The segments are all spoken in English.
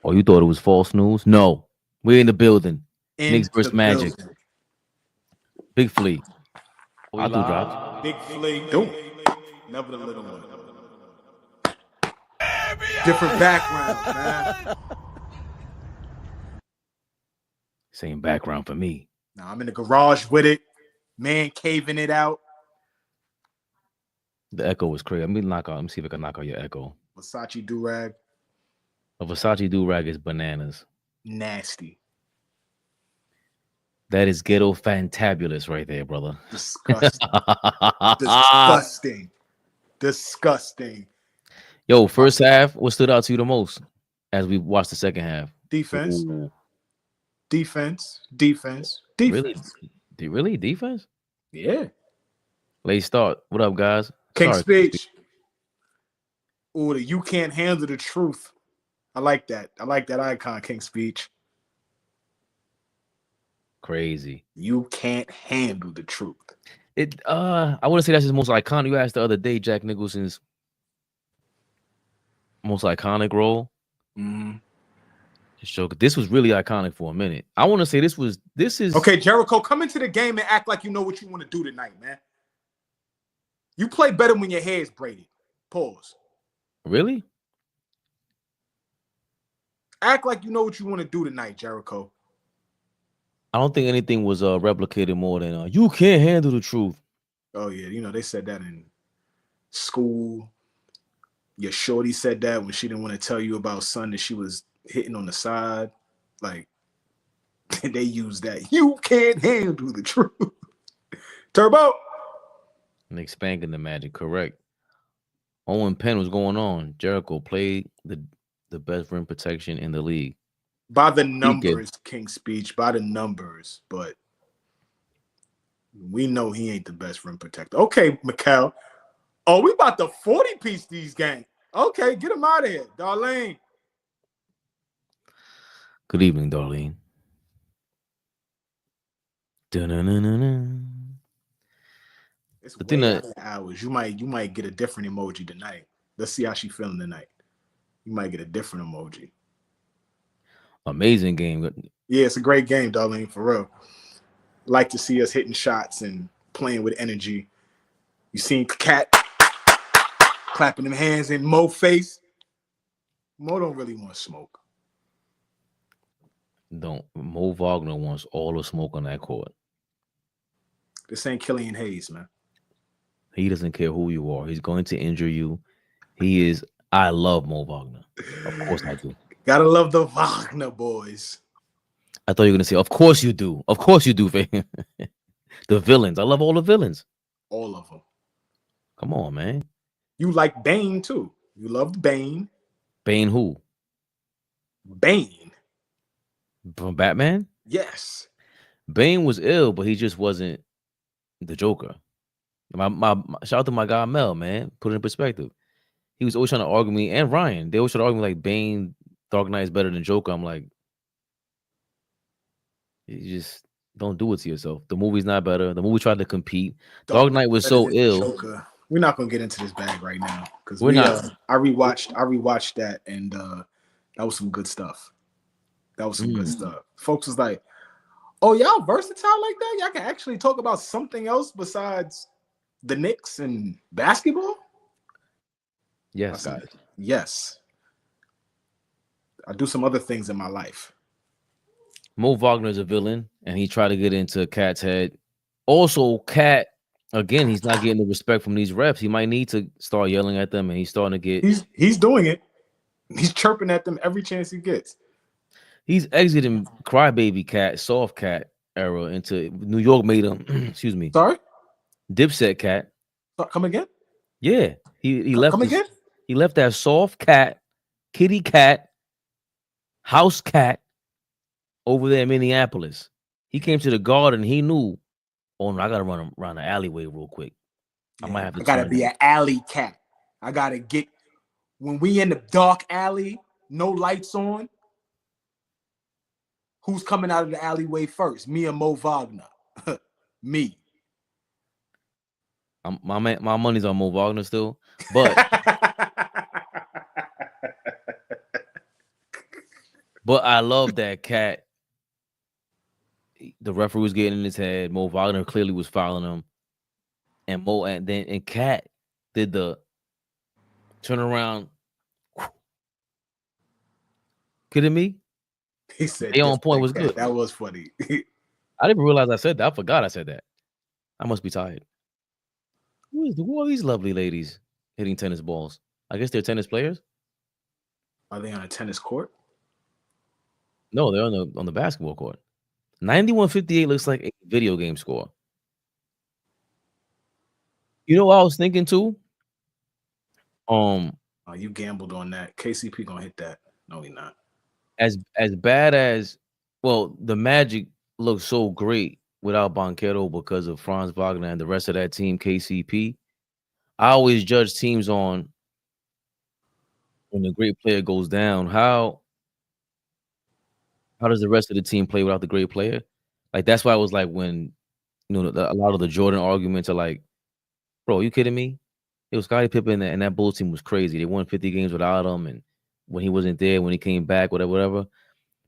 Oh, you thought it was false news? No. We're in the building. Knicks In versus the Magic. building. Big Flea. We I'll do drops. live. Big Flea. Do. Never the little one. Different background, man. Same background for me. Now I'm in the garage with it. Man caving it out. The echo was crazy. Let me see if I can knock out your echo. Versace do-rag. A Versace do-rag is bananas. Nasty. That is ghetto fantabulous right there, brother. Disgusting. Disgusting. Disgusting. Yo, first half, what stood out to you the most as we watched the second half? Defense. Ooh. Defense. Defense. Defense. Really? Defense? Yeah. Late start. What up, guys? King Sorry. speech. Ooh, the you can't handle the truth. I like that. I like that icon, King speech. Crazy. You can't handle the truth. I wouldn't say that's his most iconic. You asked the other day, Jack Nicholson's most iconic role. This was really iconic for a minute. I want to say this is okay. Jericho, come into the game and act like you know what you want to do tonight, man. You play better when your hair's braided. Pause. Really? Act like you know what you want to do tonight, Jericho. I don't think anything was replicated more than you can't handle the truth. Oh yeah, you know they said that in school. Your shorty said that when she didn't want to tell you about son that she was hitting on the side. Like they used that. You can't handle the truth. Turbo. And expanding the Magic, correct. Owen Penn was going on. Jericho played the best rim protection in the league. By the numbers, King speech, by the numbers, but we know he ain't the best rim protector. Okay, Mikhail. Oh, we about to 40-piece these gang. Okay, get him out of here, Darlene. Good evening, Darlene. It's the way after hours. You might get a different emoji tonight. Let's see how she feeling tonight. You might get a different emoji. Amazing game. Yeah, it's a great game, Darlene, for real. Like to see us hitting shots and playing with energy. You seen Cat clapping them hands in Mo face. Mo don't really want smoke. Mo Wagner wants all the smoke on that court. This ain't Killian Hayes, man. He doesn't care who you are. He's going to injure you. I love Mo Wagner. Of course I do. Gotta love the Wagner boys. I thought you were going to say, of course you do. Of course you do. The villains. I love all the villains. All of them. Come on, man. You like Bane, too. You loved Bane. Bane who? Bane. From Batman? Yes. Bane was ill, but he just wasn't the Joker. My shout out to my guy Mel, man. Put it in perspective. He was always trying to argue me, and Ryan. They always try to argue me like Bane, Dark Knight is better than Joker. I'm like, you just don't do it to yourself. The movie's not better. The movie tried to compete. Dark Knight was so ill. Joker. We're not gonna get into this bag right now because we're not. I rewatched that, and that was some good stuff. That was some good stuff. Folks was like, "Oh, y'all versatile like that? Y'all can actually talk about something else besides the Knicks and basketball." Yes, guys. Yes. I do some other things in my life. Mo Wagner is a villain, and he tried to get into Cat's head. Also, Cat, again, he's not getting the respect from these refs. He might need to start yelling at them, and he's starting to get. He's doing it. He's chirping at them every chance he gets. He's exiting crybaby Cat, soft Cat era into New York. Made him. Excuse me. Sorry. Dipset Cat. Come again? Yeah, he left. Come again? He left that soft cat, kitty cat, house cat over there in Minneapolis. He came to the Garden. He knew, oh no, I gotta run around the alleyway real quick. I might have to. I gotta be an alley cat. I gotta get when we in the dark alley, no lights on. Who's coming out of the alleyway first? Me or Mo Wagner? Me. My money's on Mo Wagner still, but But I love that Cat. The referee was getting in his head. Mo Wagner clearly was fouling him, and Cat did the turn around. Kidding me? He said, They on point was Cat. good. That was funny. I didn't realize I said that. I forgot I said that. I must be tired. Who are these lovely ladies hitting tennis balls? I guess they're tennis players. Are they on a tennis court? No, they're on the basketball court. 91-58 looks like a video game score. You know what I was thinking too? Oh, you gambled on that. KCP gonna hit that. No, he not. As bad as the Magic looks so great without Banchero because of Franz Wagner and the rest of that team, KCP. I always judge teams on when the great player goes down. How does the rest of the team play without the great player? Like that's why I was like when a lot of the Jordan arguments are like, bro, you kidding me? It was Scottie Pippen and that Bulls team was crazy. They won 50 games without him, and when he wasn't there, when he came back, whatever.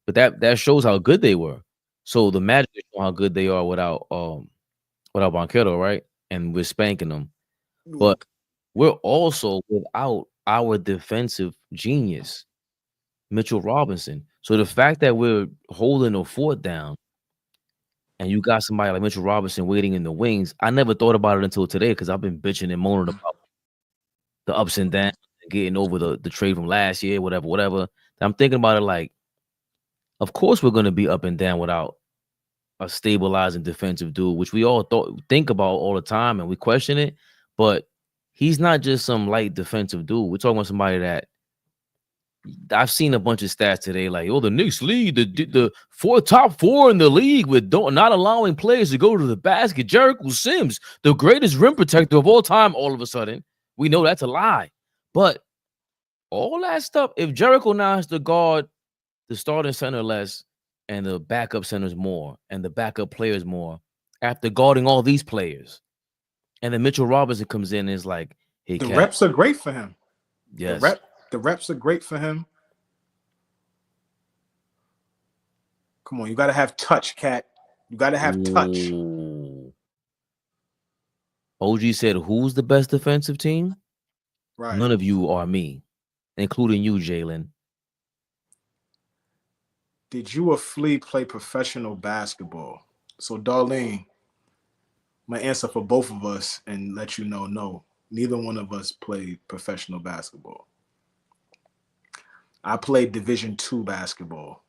But that shows how good they were. So the Magic show how good they are without Banchero, right? And we're spanking them. But we're also without our defensive genius, Mitchell Robinson. So the fact that we're holding a fort down and you got somebody like Mitchell Robinson waiting in the wings, I never thought about it until today because I've been bitching and moaning about the ups and downs and getting over the trade from last year, whatever. I'm thinking about it like, of course we're going to be up and down without a stabilizing defensive dude, which we all think about all the time and we question it. But he's not just some light defensive dude. We're talking about somebody that I've seen a bunch of stats today, like, the Knicks lead the top four in the league with not allowing players to go to the basket. Jericho Sims, the greatest rim protector of all time, all of a sudden. We know that's a lie. But all that stuff, if Jericho now has to guard the starting center less and the backup centers more and the backup players more after guarding all these players, and then Mitchell Robinson comes in and is like, hey, the reps are great for him. Yes. The reps are great for him. Come on, you got to have touch, Cat. You got to have touch. OG said, who's the best defensive team? Right. None of you are me, including you, Jalen. Did you or Flea play professional basketball? So, Darlene, my answer for both of us and let you know, no, neither one of us played professional basketball. I played Division II basketball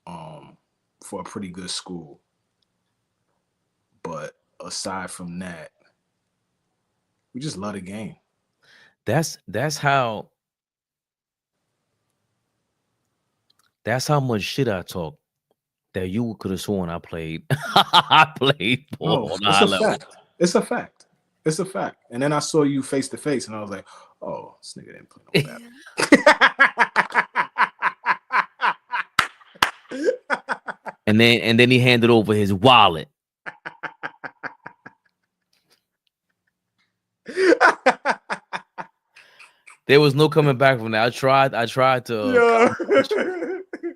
for a pretty good school. But aside from that, we just love the game. That's how much shit I talk that you could have sworn I played. I played ball. No, it's a fact. It's a fact. It's a fact. And then I saw you face to face, and I was like, "Oh, this nigga didn't play no bad." and then he handed over his wallet. There was no coming back from that. I tried to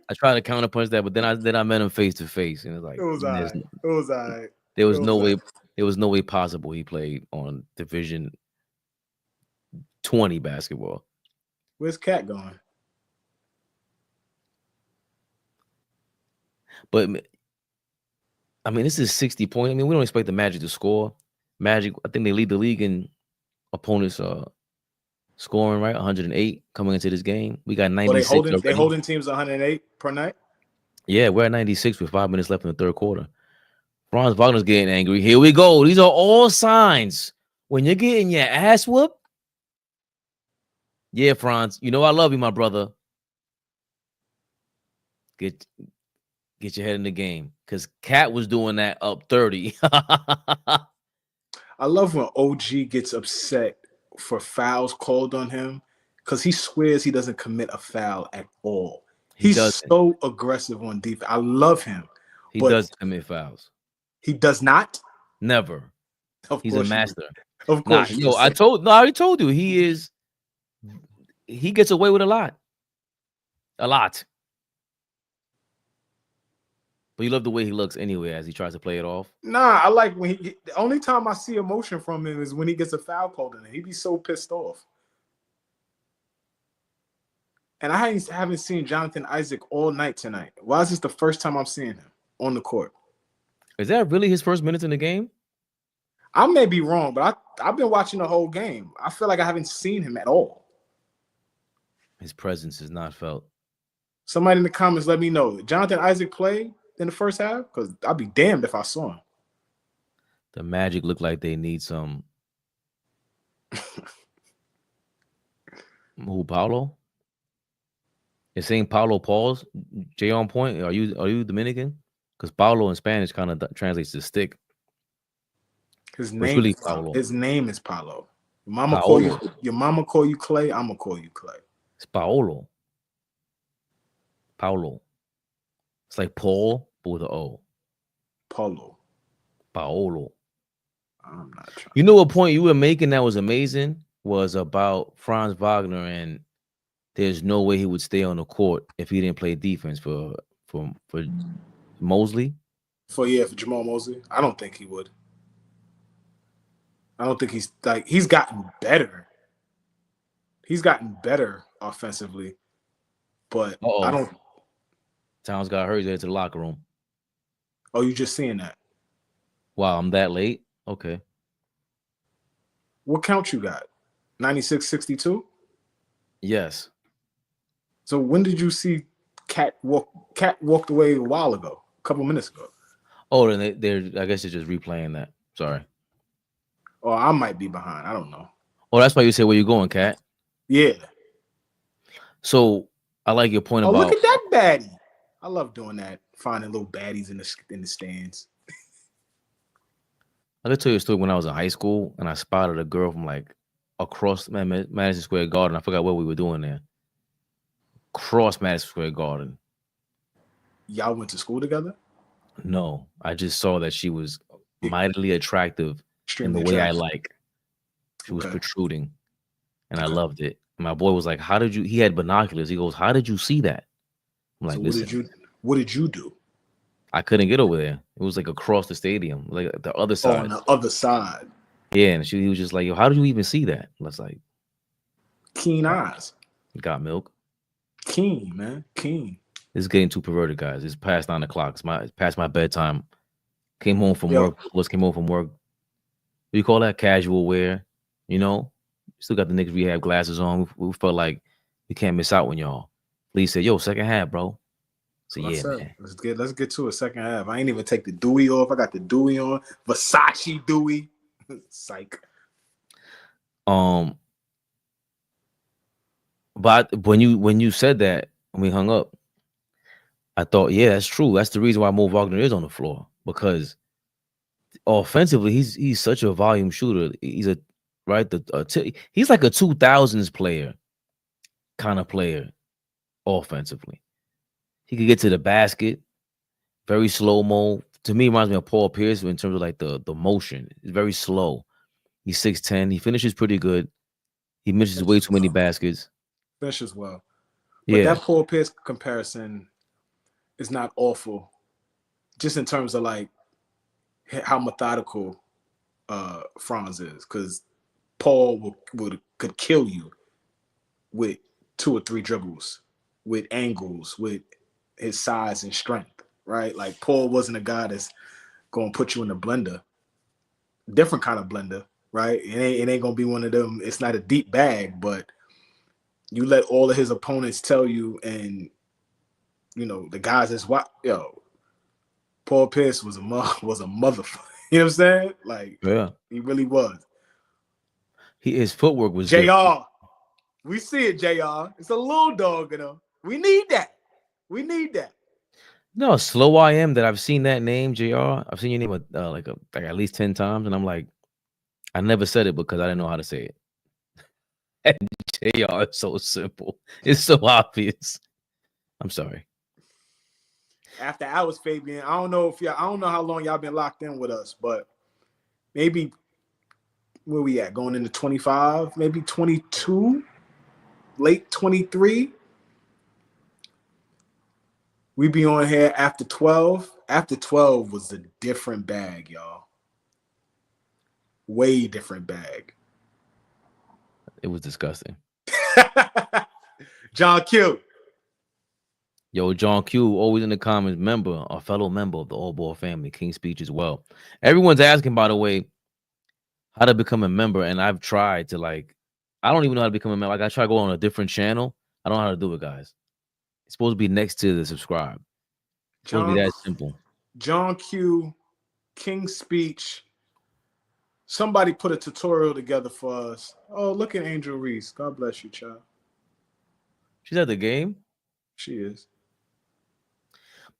counterpunch that, but then I met him face to face, and it's like it was all right. It was all right. There was no way. There was no way possible he played on Division 20 basketball. Where's Cat going? But I mean, this is 60 points. I mean, we don't expect the Magic to score. Magic, I think they lead the league in opponents scoring, right? 108 coming into this game. We got 96. They holding teams 108 per night? Yeah, we're at 96 with 5 minutes left in the third quarter. Franz Wagner's getting angry. Here we go. These are all signs when you're getting your ass whooped. Yeah, Franz, you know I love you, my brother. Get your head in the game, because Cat was doing that up 30. I love when OG gets upset for fouls called on him because he swears he doesn't commit a foul at all. He's so aggressive on defense. I love him. He does commit fouls. He does not? Never. He's a master. Of course. I already told you he gets away with a lot. A lot. But you love the way he looks anyway as he tries to play it off. Nah, I like when the only time I see emotion from him is when he gets a foul called in it. He be so pissed off. And I haven't seen Jonathan Isaac all night tonight. Why is this the first time I'm seeing him on the court? Is that really his first minutes in the game? I may be wrong, but I've been watching the whole game. I feel like I haven't seen him at all. His presence is not felt. Somebody in the comments let me know. Jonathan Isaac played in the first half? Because I'd be damned if I saw him. The Magic look like they need some. Who, Paulo? Is saying Paulo pause? Jay on point? Are you Dominican? Because Paulo in Spanish kind of translates to stick. His name really is Paulo. His name is Paulo. Your mama call you Clay. I'm gonna call you Clay. It's Paolo. Paulo. It's like Paul, but with an O. Paulo. Paolo. I'm not trying. You know what point you were making that was amazing was about Franz Wagner, and there's no way he would stay on the court if he didn't play defense for Mosley. For Jamal Mosley, I don't think he would. I don't think he's gotten better. He's gotten better offensively, but I don't. Towns got hurt. He's headed to the locker room. Oh, you just seeing that? Wow, I'm that late. Okay. What count you got? 96-62? Yes. So when did you see Cat walked away a while ago, a couple minutes ago? Oh, then they're I guess they're just replaying that. Sorry. Oh, I might be behind. I don't know. Oh, that's why you said where you going, Cat? Yeah. So I like your point about. Look at that baddie. I love doing that, finding little baddies in the stands. I could tell you a story when I was in high school and I spotted a girl from like across Madison Square Garden. I forgot what we were doing there. Cross Madison Square Garden. Y'all went to school together? No, I just saw that she was mightily attractive in the way I like. She was protruding, and I loved it. And my boy was like, "How did you?" He had binoculars. He goes, "How did you see that?" I'm like, so "Listen, what did you do?" I couldn't get over there. It was like across the stadium, like the other side. Oh, on the other side. Yeah, and he was just like, "Yo, how did you even see that?" I was like, "Keen eyes." Got milk. Keen, man, keen. It's getting too perverted, guys. It's past 9 o'clock. It's past my bedtime. Came home from work. Came home from work. What do you call that? Casual wear. You know, still got the Knicks rehab glasses on. We felt like we can't miss out when y'all. Lee said, "Yo, second half, bro." So yeah, man. Let's get to a second half. I ain't even take the Dewey off. I got the Dewey on. Versace Dewey. Psych. But when you said that, when we hung up, I thought, yeah, that's true. That's the reason why Mo Wagner is on the floor, because offensively, he's such a volume shooter. He's he's like a 2000s player, kind of player, offensively. He could get to the basket, very slow mo. To me, reminds me of Paul Pierce in terms of like the motion. It's very slow. He's 6'10". He finishes pretty good. He misses way too many baskets. Finishes well. But that Paul Pierce comparison is not awful, just in terms of like how methodical Franz is, because Paul could kill you with 2 or 3 dribbles, with angles, with his size and strength, right? Like Paul wasn't a guy that's gonna put you in a blender, different kind of blender, right? It ain't gonna be one of them. It's not a deep bag, but you let all of his opponents tell you, and you know the guys that's Paul Pierce was a motherfucker. You know what I'm saying? Like, yeah, he really was. His footwork was JR. different. We see it, JR. It's a little dog, you know. We need that. We need that. No, slow I am that I've seen that name, JR. I've seen your name like at least 10 times, and I'm like, I never said it because I didn't know how to say it. JR is so simple. It's so obvious. I'm sorry. After hours, Fabian. I don't know how long y'all been locked in with us, but maybe where we at? Going into 25, maybe 22, late 23. We be on here after 12. After 12 was a different bag, y'all. Way different bag. It was disgusting. John Q. Yo, John Q, always in the comments, a fellow member of the AllBall family, King Speech as well. Everyone's asking, by the way, how to become a member, and I've tried to I don't even know how to become a member. Like I try to go on a different channel. I don't know how to do it, guys. It's supposed to be next to the subscribe. It's supposed to be that simple. John Q, King Speech. Somebody put a tutorial together for us. Oh, look at Angel Reese. God bless you, child. She's at the game. She is.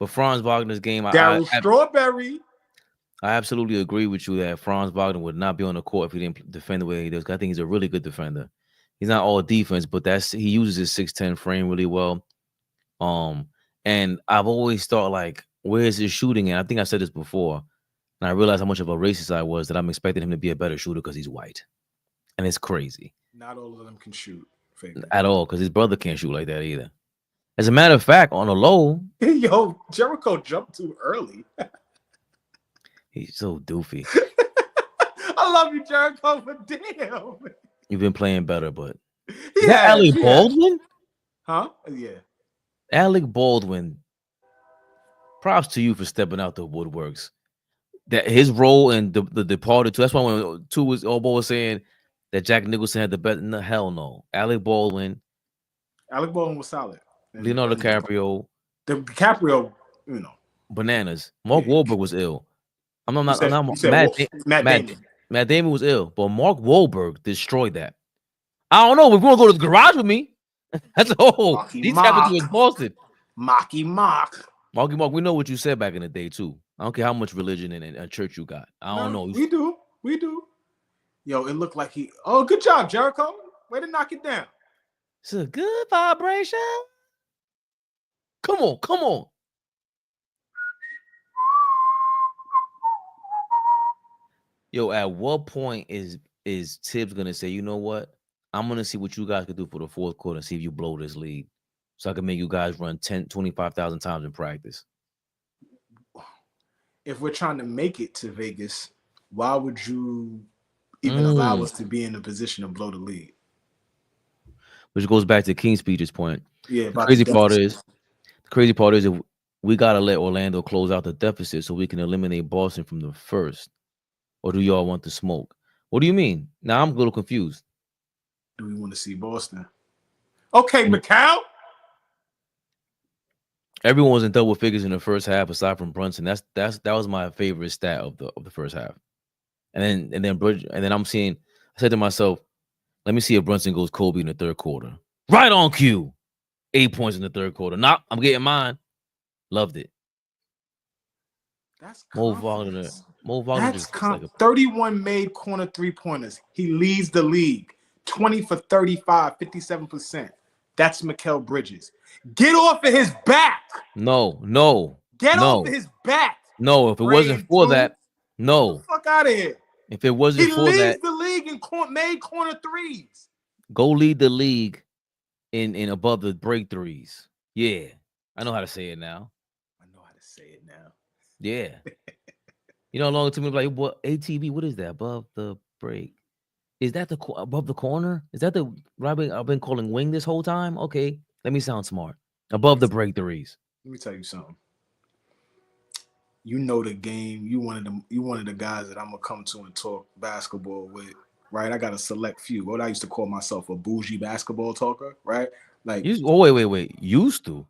But Franz Wagner's game, Daryl Strawberry. I absolutely agree with you that Franz Wagner would not be on the court if he didn't defend the way he does. I think he's a really good defender. He's not all defense, but he uses his 6'10" frame really well. And I've always thought, like, where's his shooting? And I think I said this before, and I realized how much of a racist I was, that I'm expecting him to be a better shooter because he's white. And it's crazy. Not all of them can shoot. At all, because his brother can't shoot like that either. As a matter of fact, on the low, yo, Jericho jumped too early. He's so doofy. I love you, Jericho, but damn. You've been playing better, but is that Alec Baldwin? Huh? Yeah. Alec Baldwin. Props to you for stepping out the woodworks. That his role in the Departed 2. That's why when AllBall was saying that Jack Nicholson had the best. No, hell no. Alec Baldwin. Alec Baldwin was solid. Leonardo DiCaprio. DiCaprio, you know. Bananas. Mark Wahlberg was ill. Matt Damon. Matt Damon was ill, but Mark Wahlberg destroyed that. I don't know. If you want to go to the garage with me, that's all. These happened to exhausted. Marky Mark. Marky Mark, we know what you said back in the day too. I don't care how much religion and a church you got. I don't know. We do. Yo, it looked like he. Oh, good job, Jericho. Way to knock it down. It's a good vibration. Come on. Yo, at what point is Tibbs gonna say, you know what? I'm gonna see what you guys can do for the fourth quarter and see if you blow this league, so I can make you guys run 25,000 times in practice. If we're trying to make it to Vegas, why would you even allow us to be in a position to blow the lead? Which goes back to King Speech's point. Yeah. The crazy part is if we gotta let Orlando close out the deficit so we can eliminate Boston from the first. Or do y'all want the smoke? What do you mean? Now I'm a little confused. Do we want to see Boston? Okay, Macau. Everyone was in double figures in the first half, aside from Brunson. That was my favorite stat of the first half. And then I'm seeing. I said to myself, let me see if Brunson goes Kobe in the third quarter. Right on cue. 8 points in the third quarter. Nah, I'm getting mine. Loved it. That's Mo Wagner. That's 31 made corner 3-pointers. He leads the league. 20 for 35, 57%. That's Mikal Bridges. Get off of his back. No. Get off of his back. No, if it wasn't for that, no. Get the fuck out of here. If it wasn't for that, he leads the league in made corner threes. Go lead the league in above the break threes. Yeah, I know how to say it now. Yeah. You know, long to me like, what ATV? What is that above the break? Is that the above the corner? Is that the I've been calling wing this whole time? Okay, let me sound smart. Above the break threes. Let me tell you something. You know the game. You one of the guys that I'm gonna come to and talk basketball with, right? I got a select few. What I used to call myself a bougie basketball talker, right? Like, wait. Used to.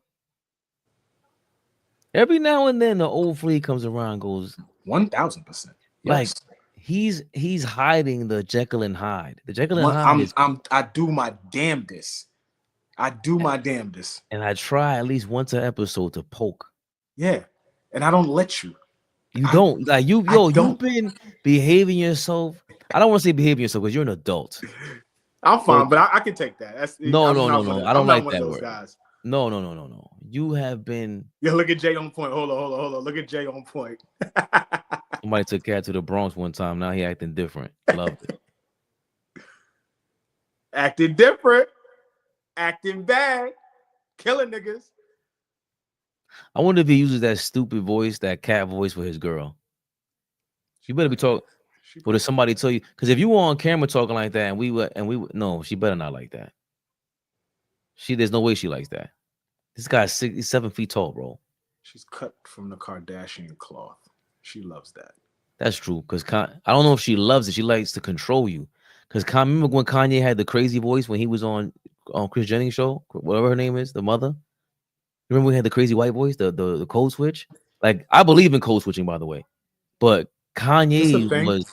Every now and then, the old flea comes around, and goes 1,000%. Like he's hiding the Jekyll and Hyde. The Jekyll and Hyde. I do my damnedest. And I try at least once an episode to poke. Yeah, and I don't let you. You've been behaving yourself. I don't want to say behaving yourself because you're an adult. I'm fine, but I can take that. No. I don't like that word. Guys. No. You have been. Yeah, look at Jay on point. Hold on. Look at Jay on point. Somebody took Cat to the Bronx one time. Now he acting different. Loved it. Acting different. Acting bad. Killing niggas. I wonder if he uses that stupid voice, that cat voice for his girl. You better be talking. Or does somebody tell you? Because if you were on camera talking like that, and we were, no, she better not like that. There's no way she likes that. This guy's 7 feet tall, bro. She's cut from the Kardashian cloth. She loves that. That's true. Because I don't know if she loves it. She likes to control you. Because remember when Kanye had the crazy voice when he was on Chris Jennings' show, whatever her name is, the mother. Remember we had the crazy white voice, the code switch. Like I believe in code switching, by the way, but Kanye was.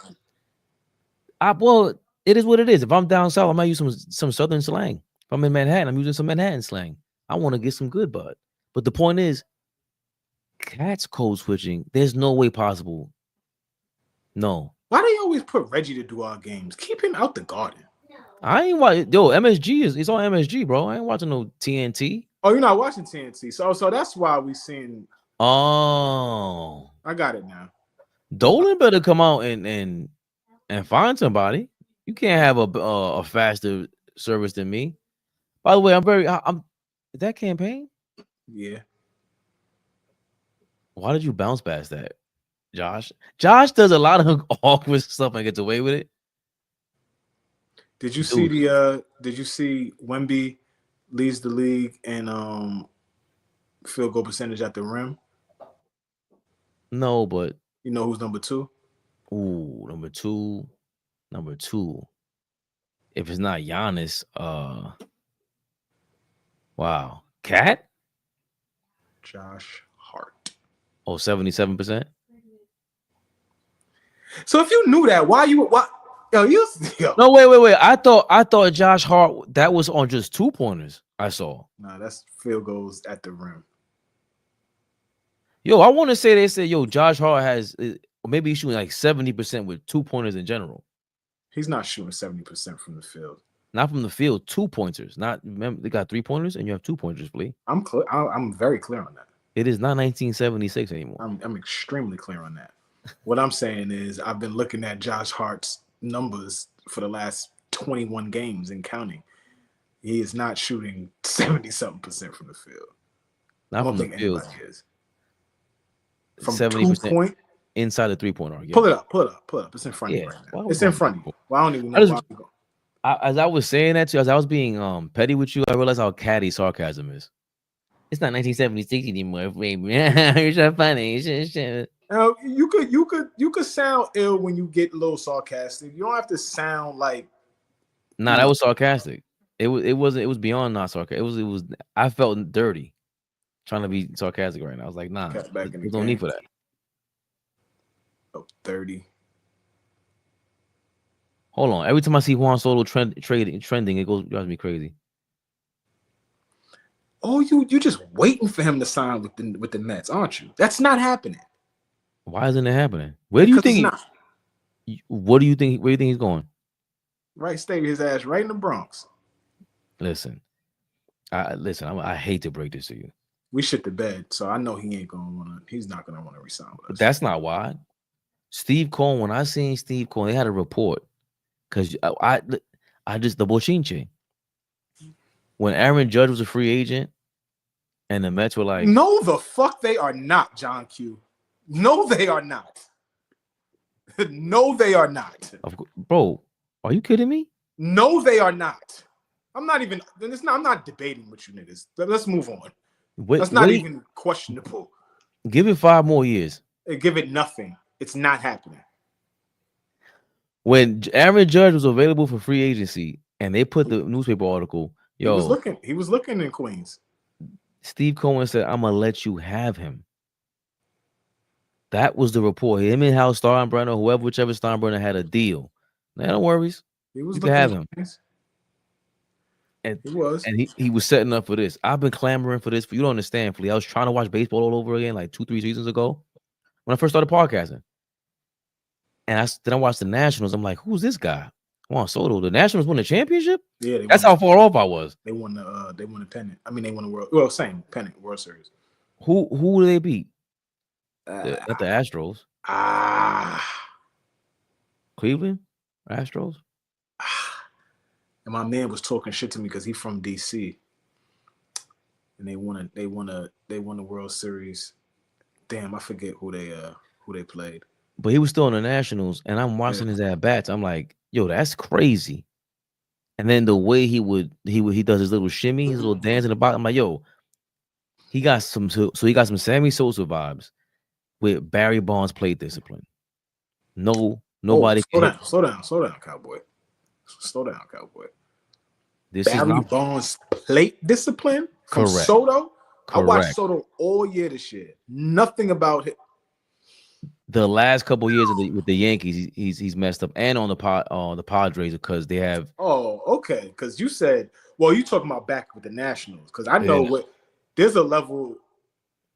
Well, it is what it is. If I'm down south, I might use some southern slang. If I'm in Manhattan, I'm using some Manhattan slang. I want to get some good bud. But the point is, Cat's code switching. There's no way possible. No. Why do you always put Reggie to do our games? Keep him out the garden. I ain't watching. Yo, MSG it's on MSG, bro. I ain't watching no TNT. Oh, you're not watching TNT. So that's why we seen. Oh, I got it now. Dolan better come out and find somebody. You can't have a faster service than me. By the way, I'm is that campaign? Yeah. Why did you bounce past that, Josh? Josh does a lot of awkward stuff and gets away with it. Did you see did you see Wemby leads the league in field goal percentage at the rim? No, but you know who's number 2? Ooh, number two. If it's not Giannis, wow. Cat? Josh Hart. Oh, 77%. So if you knew that, why? Yo. No, wait. I thought Josh Hart, that was on just 2-pointers. I saw. Nah, that's field goals at the rim. Yo, I want to say they said, yo, Josh Hart has maybe he's shooting like 70% with 2-pointers in general. He's not shooting 70% from the field. Not from the field, 2-pointers. Not remember they got 3-pointers and you have 2-pointers, please. I'm very clear on that. It is not 1976 anymore. I'm extremely clear on that. What I'm saying is I've been looking at Josh Hart's numbers for the last 21 games and counting. He is not shooting 70-something% from the field. Not from the field. Is. From 70% inside the 3-point arc. Yeah. Pull it up. It's in front of you right now. It's in front of you. Well, I don't even know. As I was saying that to you, as I was being petty with you, I realized how catty sarcasm is. It's not 1976 anymore, baby. You're so funny. You could sound ill when you get a little sarcastic. You don't have to sound like. Nah, that was sarcastic. It was beyond not sarcastic. It was. I felt dirty trying to be sarcastic right now. I was like, nah, there's no need for that. Oh, 30. Hold on. Every time I see Juan Soto trending, it drives me crazy. Oh, you just waiting for him to sign with the Mets, aren't you? That's not happening. Why isn't it happening? Where do you think? What do you think? Where do you think he's going? Right, stay his ass right in the Bronx. Listen. I hate to break this to you. We shit the bed, so I know he's not gonna want to resign with us. But that's not why. Steve Cohen, when I seen Steve Cohen, they had a report. Because I just the Bochinche. When Aaron Judge was a free agent and the Mets were like, no, the fuck they are not, John Q. No, they are not. No, they are not. Bro, are you kidding me? No, they are not. I'm not debating with you niggas. Let's move on. That's not even questionable. Give it 5 more years. Give it nothing. It's not happening. When Aaron Judge was available for free agency and they put the newspaper article, he was looking in Queens. Steve Cohen said, I'm gonna let you have him. That was the report. Him and Hal Steinbrenner, whichever Steinbrenner had a deal. Now, no worries. You can have him. And he was setting up for this. I've been clamoring for this. You don't understand, Flea. I was trying to watch baseball all over again like 2-3 seasons ago when I first started podcasting. And then I watched the Nationals. I'm like, who's this guy? Juan Soto. The Nationals won the championship? Yeah, that's how far off I was. They won the pennant. I mean, they won the World Series. Who do they beat? Not the Astros. Cleveland? Astros? And my man was talking shit to me because he's from DC. and they won the World Series. Damn, I forget who they played. But he was still on the Nationals, and I'm Yeah. watching his at bats. I'm like, yo, that's crazy. And then the way he does his little shimmy, his little dance in the box. I'm like, yo, he got some. So he got some Sammy Sosa vibes with Barry Bonds plate discipline. No, Oh, nobody can hit. slow down, cowboy. Slow down, cowboy. This is Barry not Bonds plate discipline from correct. Soto. I watched Correct. Soto all year this year. Nothing about it. The last couple years with the Yankees, he's messed up, and on the Padres because they have. Oh, okay. Because you said, well, you talking about back with the Nationals. Because I know Yeah. there's a level.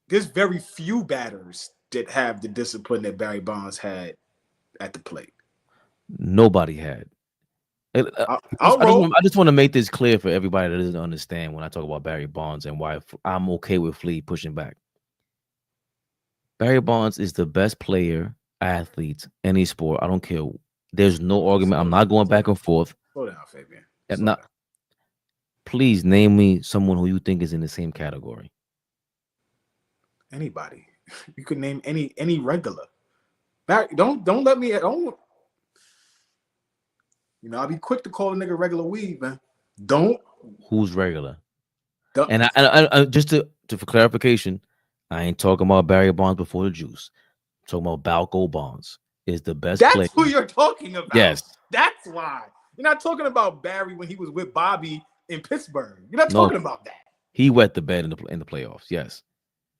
There's very few batters that have the discipline that Barry Bonds had at the plate. Nobody had. I'll roll. I just want to make this clear for everybody that doesn't understand when I talk about Barry Bonds and why I'm okay with Flea pushing back. Barry Bonds is the best player, athlete, any sport. I don't care. There's no argument. I'm not going back and forth. Slow down, Fabian. Not. Please name me someone who you think is in the same category. Anybody. You could name any regular. Don't let me. Don't. You know, I'll be quick to call a nigga regular weed, man. Don't. Who's regular? And I just for clarification, I ain't talking about Barry Bonds before the juice. I'm talking about Balco Bonds is the best player. That's who you're talking about. Yes. That's why. You're not talking about Barry when he was with Bobby in Pittsburgh. You're not talking about that. He wet the bed in the playoffs. Yes.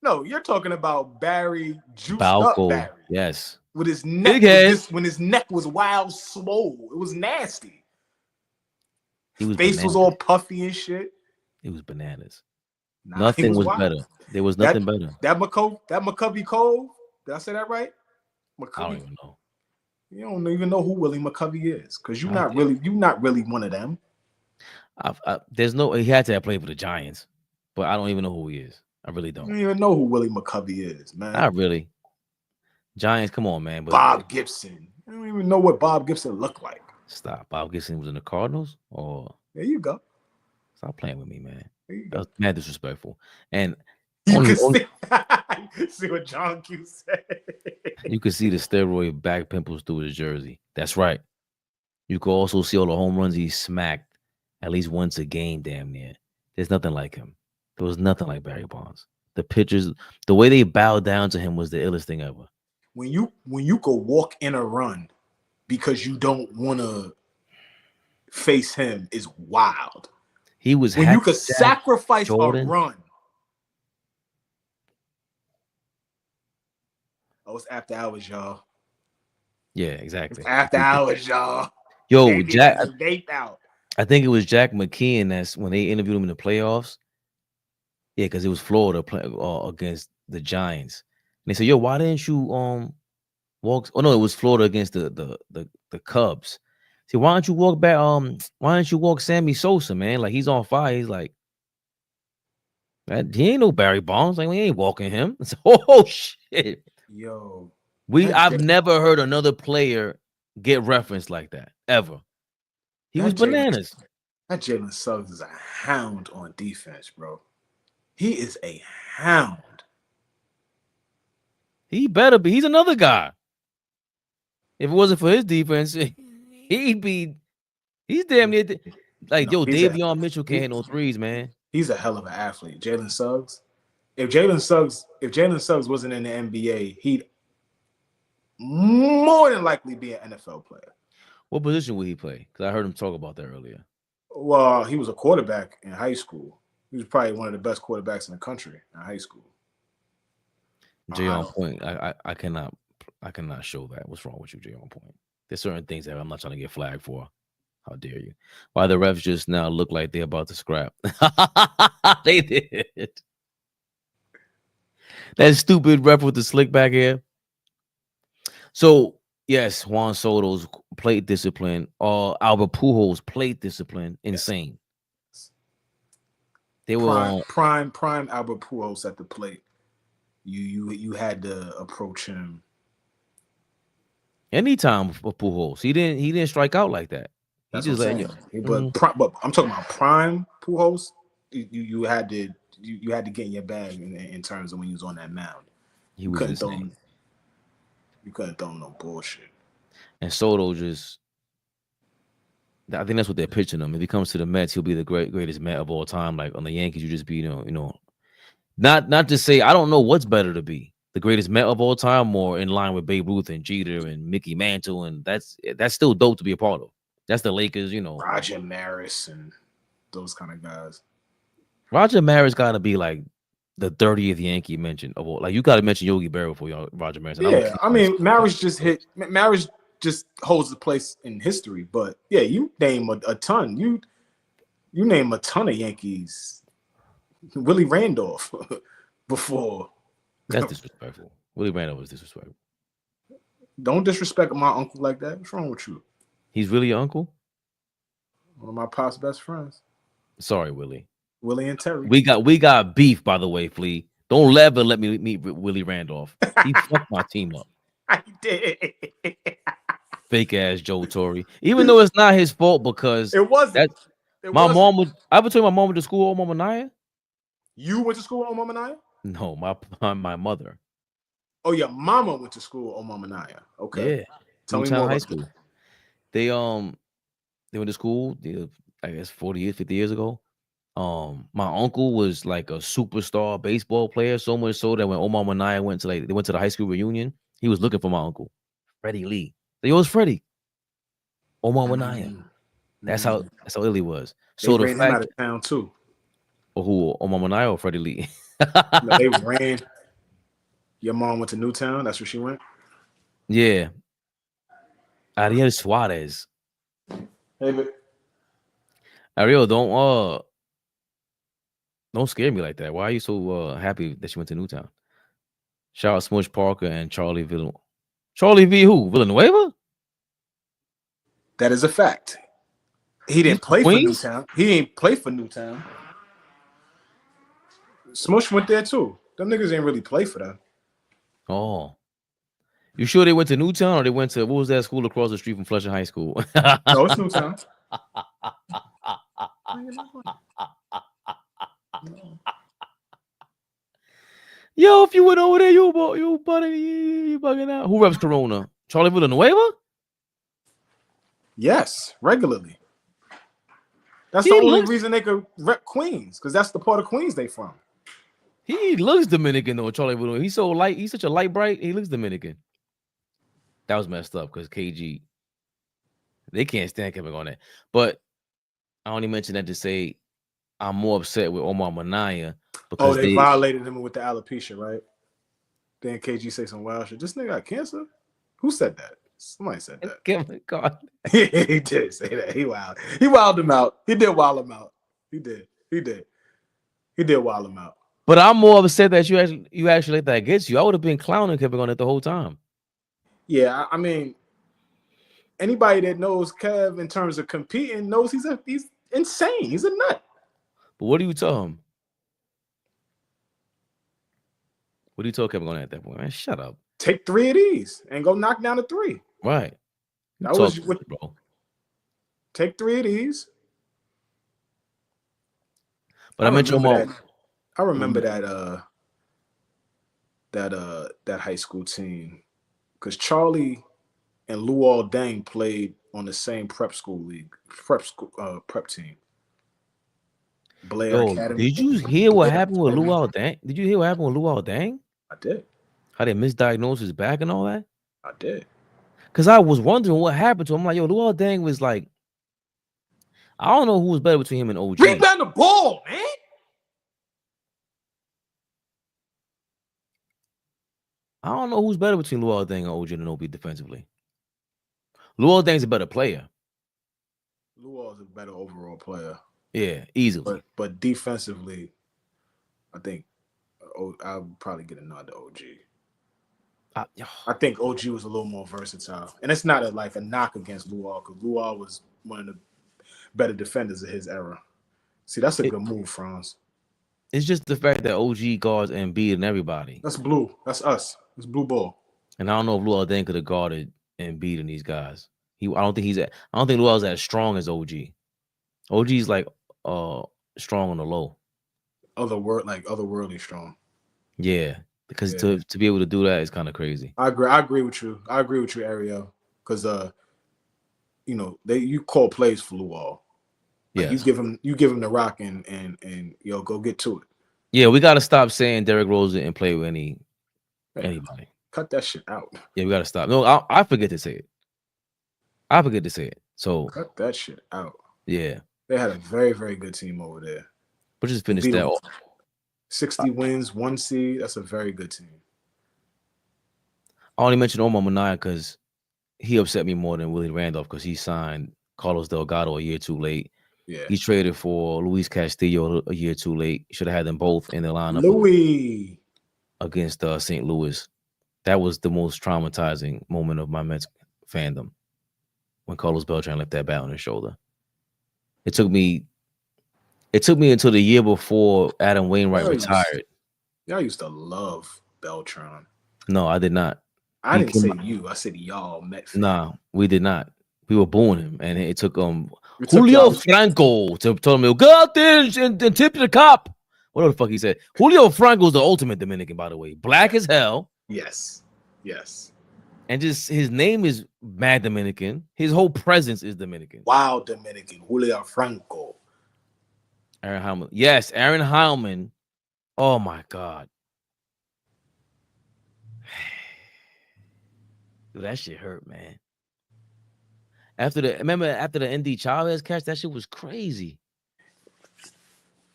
No, you're talking about Barry juiced Balco, up Barry. Yes. With his neck, when his neck was wild swole. It was nasty. His face was all puffy and shit. It was bananas. Nah, nothing was better. There was nothing better. That McCovey Cove. Did I say that right? McCovey. I don't even know. You don't even know who Willie McCovey is because you're not really one of them. There's no. He had to have played for the Giants, but I don't even know who he is. I really don't. You don't even know who Willie McCovey is, man. Not really. Giants, come on, man. But Bob Gibson. I don't even know what Bob Gibson looked like. Stop. Bob Gibson was in the Cardinals? Or there you go. Stop playing with me, man. That was mad disrespectful. And you can see what John Q said. You can see the steroid back pimples through his jersey. That's right. You can also see all the home runs he smacked at least once a game, damn near. There's nothing like him. There was nothing like Barry Bonds. The pitchers, the way they bowed down to him was the illest thing ever. When you go walk in a run because you don't want to face him is wild. He was when you could sacrifice Jordan. A run. Oh, it's after hours, y'all. Yeah, exactly. It's after hours, y'all. Yo, Jack. I think it was Jack McKeon that's when they interviewed him in the playoffs. Yeah, because it was Florida playing against the Giants. And they said, "Yo, why didn't you walk?" Oh no, it was Florida against the Cubs. See, why don't you walk back? Why don't you walk Sammy Sosa, man? Like he's on fire. He's like, he ain't no Barry Bonds. Like we ain't walking him. It's, oh shit, yo, I've never heard another player get referenced like that ever. He was bananas. That Jalen Suggs is a hound on defense, bro. He is a hound. He better be. He's another guy. If it wasn't for his defense, he'd be. He's damn near like yo. Davion Mitchell can't hit no threes, man. He's a hell of an athlete, Jalen Suggs. If Jalen Suggs wasn't in the NBA, he'd more than likely be an NFL player. What position would he play? Because I heard him talk about that earlier. Well, he was a quarterback in high school. He was probably one of the best quarterbacks in the country in high school. Jay on point. I cannot show that. What's wrong with you, Jay on point? There's certain things that I'm not trying to get flagged for. How dare you? Why the refs just now look like they're about to scrap? They did. That stupid ref with the slick back hair. So yes, Juan Soto's plate discipline, or Albert Pujols' plate discipline, insane. They were prime Albert Pujols at the plate. You had to approach him anytime for Pujols. He didn't strike out like that. That's just letting you. But I'm talking about prime Pujols. You had to you had to get in your bag in terms of when you was on that mound. He was insane. You couldn't throw no bullshit. And Soto just, I think that's what they're pitching him. If he comes to the Mets, he'll be the greatest Met of all time. Like on the Yankees, you just be, not to say I don't know what's better to be the greatest Met of all time or in line with Babe Ruth and Jeter and Mickey Mantle, and that's still dope to be a part of. That's the Lakers, Roger Maris and those kind of guys. Roger Maris got to be like the 30th Yankee mention of all. Like you got to mention Yogi Berra before Roger Maris. And yeah, I mean Maris just holds the place in history. But yeah, you name a ton. You name a ton of Yankees. Willie Randolph before. That's disrespectful. Willie Randolph was disrespectful. Don't disrespect my uncle like that. What's wrong with you? He's really your uncle? One of my pop's best friends. Sorry, Willie. Willie and Terry. We got beef, by the way, Flea. Don't ever let me meet Willie Randolph. He fucked my team up. I did. Fake ass Joe Torre. Even though it's not his fault because it wasn't. Mom would. I would tell my mom went to school on Mama. You went to school on Mama? No, my mother. Oh, your mama went to school on Mama. Okay. Yeah. Tell me more. High school. They went to school, I guess 40 years, 50 years ago. My uncle was like a superstar baseball player, so much so that when Omar Minaya went to the high school reunion, he was looking for my uncle, Freddie Lee. Yo, it's Freddie. Omar Minaya. That's how ill he was. So they ran him out of town too. Or who? Omar Minaya or Freddie Lee? No, they ran. Your mom went to Newtown. That's where she went. Yeah. Ariel Suarez. Hey, but Ariel, don't scare me like that. Why are you so happy that she went to Newtown? Shout out Smush Parker and Charlie Villanueva. Charlie V. Who? Villanueva? That is a fact. He didn't play for Newtown. He didn't play for Newtown. Smush went there too. Them niggas ain't really play for them. Oh. You sure they went to Newtown or they went to, what was that school across the street from Flushing High School? No, it's Newtown. Yo, if you went over there, you bugging out. Who reps Corona? Charlie Villanueva? Yes, regularly. That's the only reason they could rep Queens, because that's the part of Queens they from. He looks Dominican though, Charlie Villanueva. He's so light. He's such a light bright. He looks Dominican. That was messed up because KG, they can't stand Kevin on that. But I only mention that to say I'm more upset with Omar Minaya because they violated him with the alopecia, right? Then KG say some wild shit. This nigga got cancer? Who said that? Somebody said that. Kevin God. He did say that. He wilded him out. He did wild him out. He did wild him out. But I'm more upset that you actually let that get you. I would have been clowning Kevin on it the whole time. Yeah, I mean, anybody that knows Kev in terms of competing knows he's insane. He's a nut. But what do you tell him? What do you tell Kevin on at that point? Man, shut up. Take 3 of these and go knock down the 3. Right. That was what, bro. Take 3 of these. But I mentioned I remember that high school team because Charlie and Luol Deng played on the same prep team. Blair Academy. Did you hear what happened with Luol Deng? Did you hear what happened with Luol Deng? I did. How they misdiagnosed his back and all that? I did. Because I was wondering what happened to him. I'm like, yo, Luol Deng was like, I don't know who was better between him and OG. Rebound the ball, man. I don't know who's better between Luol Deng and OG and OB defensively. Luol Deng's a better player. Luol's a better overall player. Yeah, easily. But defensively, I think I'll probably get a nod to OG. I think OG was a little more versatile. And it's not a knock against Luol, because Luol was one of the better defenders of his era. See, that's a good move, Franz. It's just the fact that OG guards Embiid and everybody. That's blue. That's us. It's blue ball. And I don't know if Luol Deng could have guarded Embiid and these guys. I don't think Luol's as strong as OG. OG's like strong on the low. otherworldly strong. Yeah, because to be able to do that is kind of crazy. I agree with you. Ariel. Because you call plays for Luol. Like Yes. you give him the rock and go get to it. Yeah, we got to stop saying Derrick Rose didn't play with anybody. Cut that shit out. Yeah, we got to stop. No, I forget to say it. I forget to say it. So cut that shit out. Yeah, they had a very, very good team over there. But just finished that. 60 wins, 1 seed. That's a very good team. I only mentioned Omar Minaya because he upset me more than Willie Randolph because he signed Carlos Delgado a year too late. Yeah. He traded for Luis Castillo a year too late. Should have had them both in the lineup. Louis against St. Louis. That was the most traumatizing moment of my Mets fandom when Carlos Beltran left that bat on his shoulder. It took me until the year before Adam Wainwright retired. Y'all used to love Beltran. No, I did not. I didn't say you. I said y'all Met fans. Nah, we did not. We were booing him, and it took Julio Franco to tell him, go out there and tip the cop. Whatever the fuck he said. Julio Franco is the ultimate Dominican, by the way. Black as hell. Yes. And just his name is mad Dominican. His whole presence is Dominican. Wow, Dominican. Julio Franco. Aaron Heilman. Yes, Aaron Heilman. Oh my God. Dude, that shit hurt, man. After the ND Chavez catch, that shit was crazy.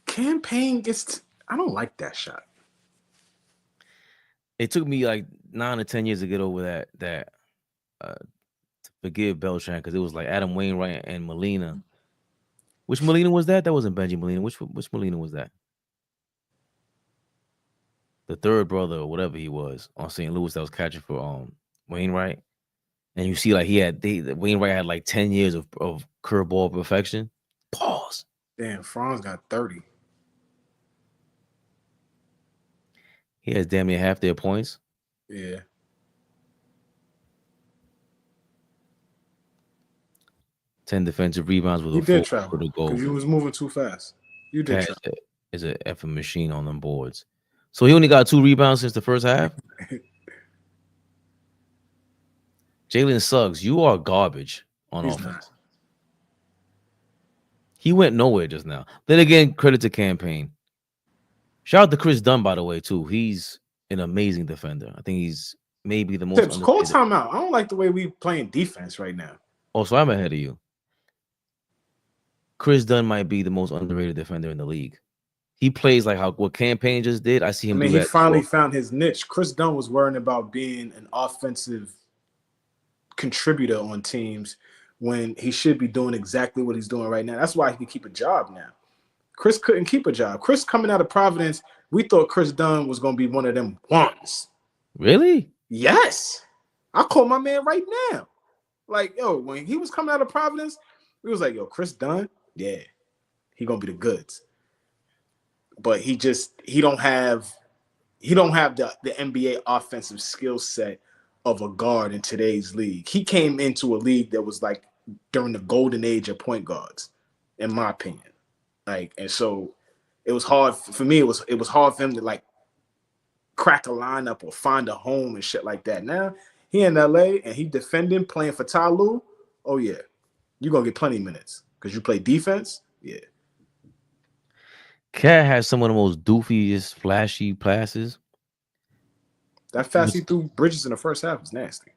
Campaign gets I don't like that shot. It took me like 9 or 10 years to get over that to forgive Beltran because it was like Adam Wainwright and Molina. Which Molina was that? That wasn't Benji Molina. Which Molina was that? The third brother or whatever he was on St. Louis that was catching for Wainwright. And you see like Wainwright had like 10 years of curveball perfection. Pause. Damn, Franz got 30. He has damn near half their points. Yeah. Ten defensive rebounds with you a did full travel to go. Because you was moving too fast. You did travel. Is an effing machine on them boards. So he only got 2 rebounds since the first half. Jalen Suggs, you are garbage on offense. Not. He went nowhere just now. Then again, credit to campaign. Shout out to Chris Dunn, by the way, too. He's an amazing defender. I think he's maybe the most. Call timeout. I don't like the way we playing defense right now. Oh, so I'm ahead of you. Chris Dunn might be the most underrated defender in the league. He plays like what Campaign just did. I see him. He finally found his niche. Chris Dunn was worrying about being an offensive contributor on teams when he should be doing exactly what he's doing right now. That's why he can keep a job now. Chris couldn't keep a job. Chris coming out of Providence, we thought Chris Dunn was going to be one of them ones. Really? Yes. I call my man right now. Like, yo, when he was coming out of Providence, we was like, yo, Chris Dunn, yeah, he going to be the goods. But he don't have the NBA offensive skill set of a guard in today's league. He came into a league that was like during the golden age of point guards, in my opinion. Like, and so it was hard for me. It was hard for him to like crack a lineup or find a home and shit like that. Now he in LA and he defending, playing for Ty Lue. Oh yeah, you're gonna get plenty of minutes because you play defense. Yeah. Cat has some of the most doofiest, flashy passes. That fast he threw Bridges in the first half was nasty.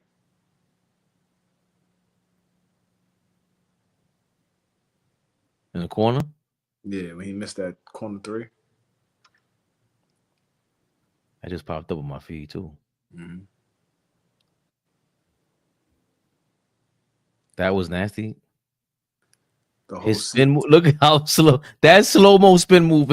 In the corner? Yeah, when he missed that corner 3. I just popped up on my feed too. Mm-hmm. That was nasty. His spin move, look at how slow that slow-mo spin move.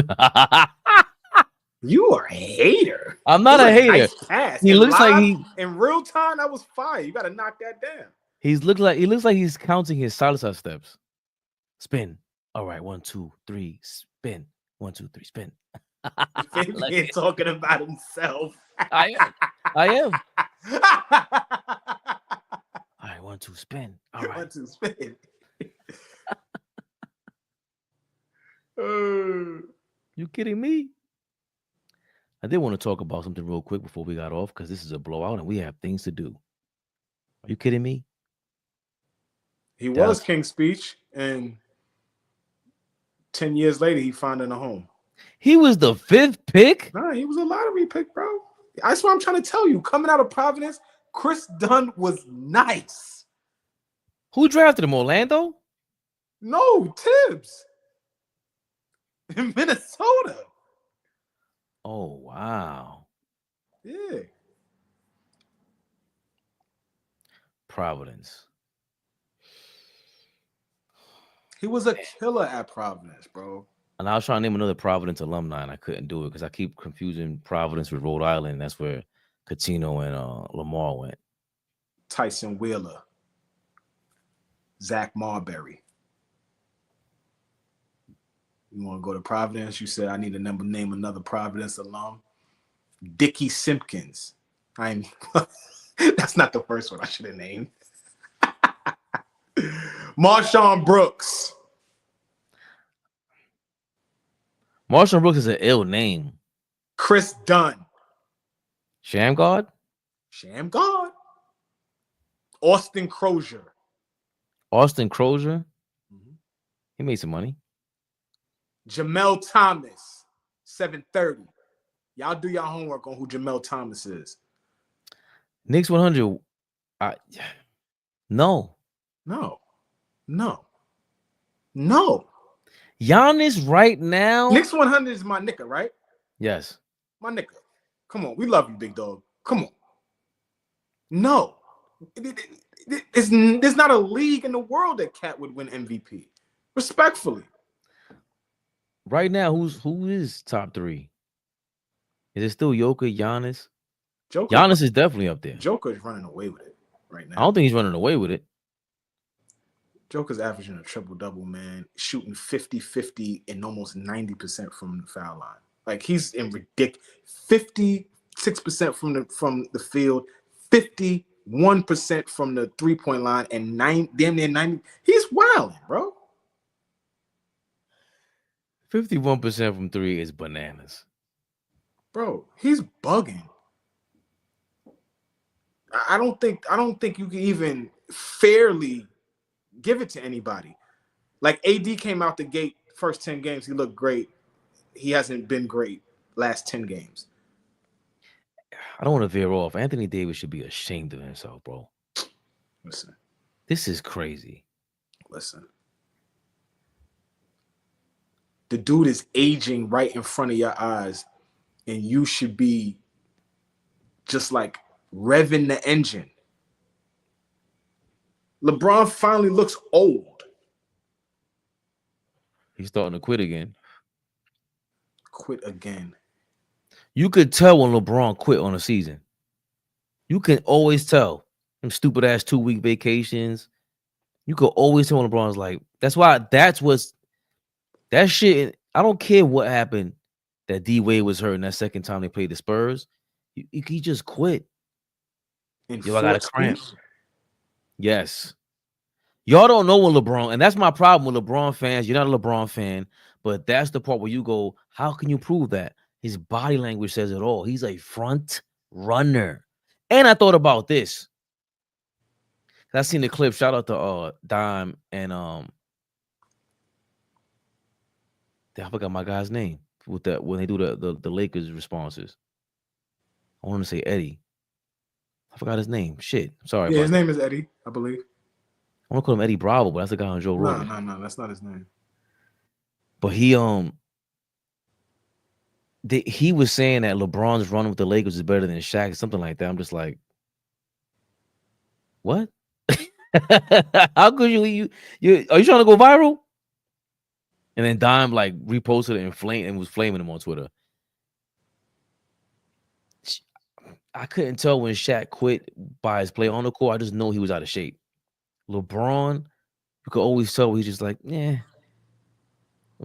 You are a hater. I'm not a hater. Nice pass. He looks like he in real time. That was fire. You got to knock that down. He looks like he's counting his salsa steps. Spin. All right, 1, 2, 3, spin. 1, 2, 3, spin. Fabian talking about himself. I am. All right, 1, 2, spin. All right. 1, 2, spin. You kidding me? I did want to talk about something real quick before we got off because this is a blowout and we have things to do. Are you kidding me? He was Dallas. King's Speech, and 10 years later, he found in a home. He was the 5th pick. Nah, he was a lottery pick, bro. That's what I'm trying to tell you. Coming out of Providence, Chris Dunn was nice. Who drafted him? Orlando? No, Tibbs. In Minnesota. Oh, wow. Yeah. Providence. He was a killer at Providence, bro. And I was trying to name another Providence alumni, and I couldn't do it because I keep confusing Providence with Rhode Island. That's where Catino and Lamar went. Tyson Wheeler. Zach Marbury. You want to go to Providence? You said I need to name another Providence alum. Dickie Simpkins. That's not the first one I should have named. Marshawn Brooks. Marshall Brooks is an ill name. Chris Dunn. Shamgard? Shamgard. Austin Crozier. Austin Crozier? He made some money. Jamel Thomas. 730. Y'all do your homework on who Jamel Thomas is. Knicks 100. No. Giannis right now. Knicks 100 is my nigga, right? Yes. My nigga. Come on. We love you, big dog. Come on. No. There's not a league in the world that Cat would win MVP. Respectfully. Right now, who is top 3? Is it still Joker, Giannis? Giannis is definitely up there. Joker is running away with it right now. I don't think he's running away with it. Joker's averaging a triple-double, man. Shooting 50-50 and almost 90% from the foul line. Like, he's in ridiculous. 56% from the field, 51% from the three-point line, and damn near 90. He's wilding, bro. 51% from 3 is bananas. Bro, he's bugging. I don't think you can even fairly give it to anybody. Like, AD came out the gate, first 10 games, he looked great. He hasn't been great last 10 games. I don't want to veer off. Anthony Davis should be ashamed of himself, bro. Listen. This is crazy. Listen. The dude is aging right in front of your eyes, and you should be just like revving the engine. LeBron finally looks old. He's starting to quit again. Quit again. You could tell when LeBron quit on a season. You can always tell. Them stupid ass 2-week vacations. You could always tell when LeBron's like, that shit. I don't care what happened that D Wade was hurt in that second time they played the Spurs. He just quit. Yo, I got a cramp. Yes. Y'all don't know when LeBron, and that's my problem with LeBron fans. You're not a LeBron fan, but that's the part where you go, how can you prove that? His body language says it all. He's a front runner. And I thought about this. I seen the clip. Shout out to Dime and I forgot my guy's name with that when they do the Lakers responses. I want to say Eddie. I forgot his name. Shit. Sorry. Yeah, his name is Eddie, I believe. I want to call him Eddie Bravo, but that's the guy on Joe Rogan. No, that's not his name. But he was saying that LeBron's run with the Lakers is better than Shaq, something like that. I'm just like, what? How could you are you trying to go viral? And then Dime like reposted it and was flaming him on Twitter. I couldn't tell when Shaq quit by his play on the court. I just know he was out of shape. LeBron, you could always tell he's just like, yeah,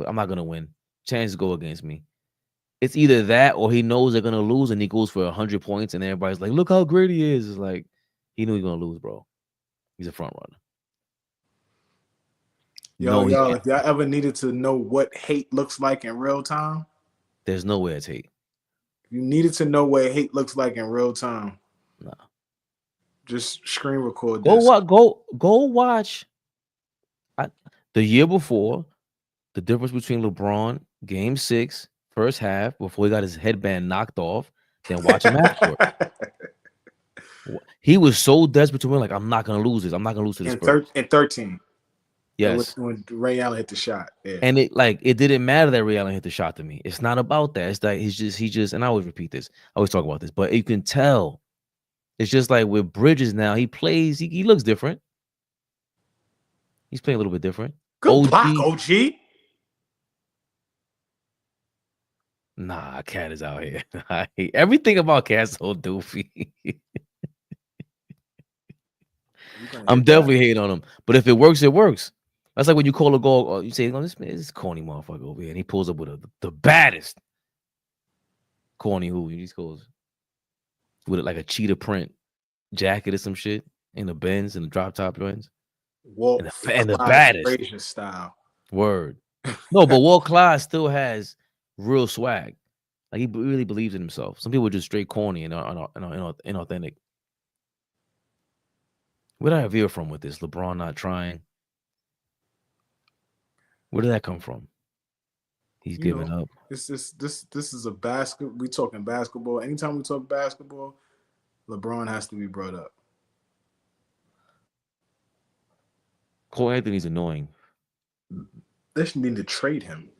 I'm not gonna win. Chances go against me. It's either that or he knows they're gonna lose and he goes for 100 points and everybody's like, look how great he is. It's like he knew he's gonna lose, bro. He's a front runner. Y'all, if y'all ever needed to know what hate looks like in real time, there's nowhere it's hate. You needed to know what hate looks like in real time. No. Just screen record Go this. what? Go watch. The year before, the difference between LeBron Game 6 first half before he got his headband knocked off, then watch him afterward. He was so desperate to win, like, I'm not gonna lose this. I'm not gonna lose to the Spurs. In 13. Yes. When Ray Allen hit the shot. Yeah. And it didn't matter that Ray Allen hit the shot to me. It's not about that. It's like he just, and I always repeat this. I always talk about this, but you can tell. It's just like with Bridges now. He plays. He looks different. He's playing a little bit different. Good block, OG. Nah, Cat is out here. I hate everything about Cat's so doofy. I'm definitely hating on him. But if it works, it works. That's like when you call a goal, you say, "Oh, this man is corny motherfucker over here," and he pulls up with the baddest corny who he just goes with like a cheetah print jacket or some shit in the Benz and the drop top joints. And the baddest style. Word. No, but Walt Clyde still has real swag. Like he really believes in himself. Some people are just straight corny and inauthentic. Where did I veer from with this? LeBron not trying. Where did that come from? He's giving up. This is a basketball. We talking basketball. Anytime we talk basketball, LeBron has to be brought up. Cole Anthony's annoying. They should need to trade him.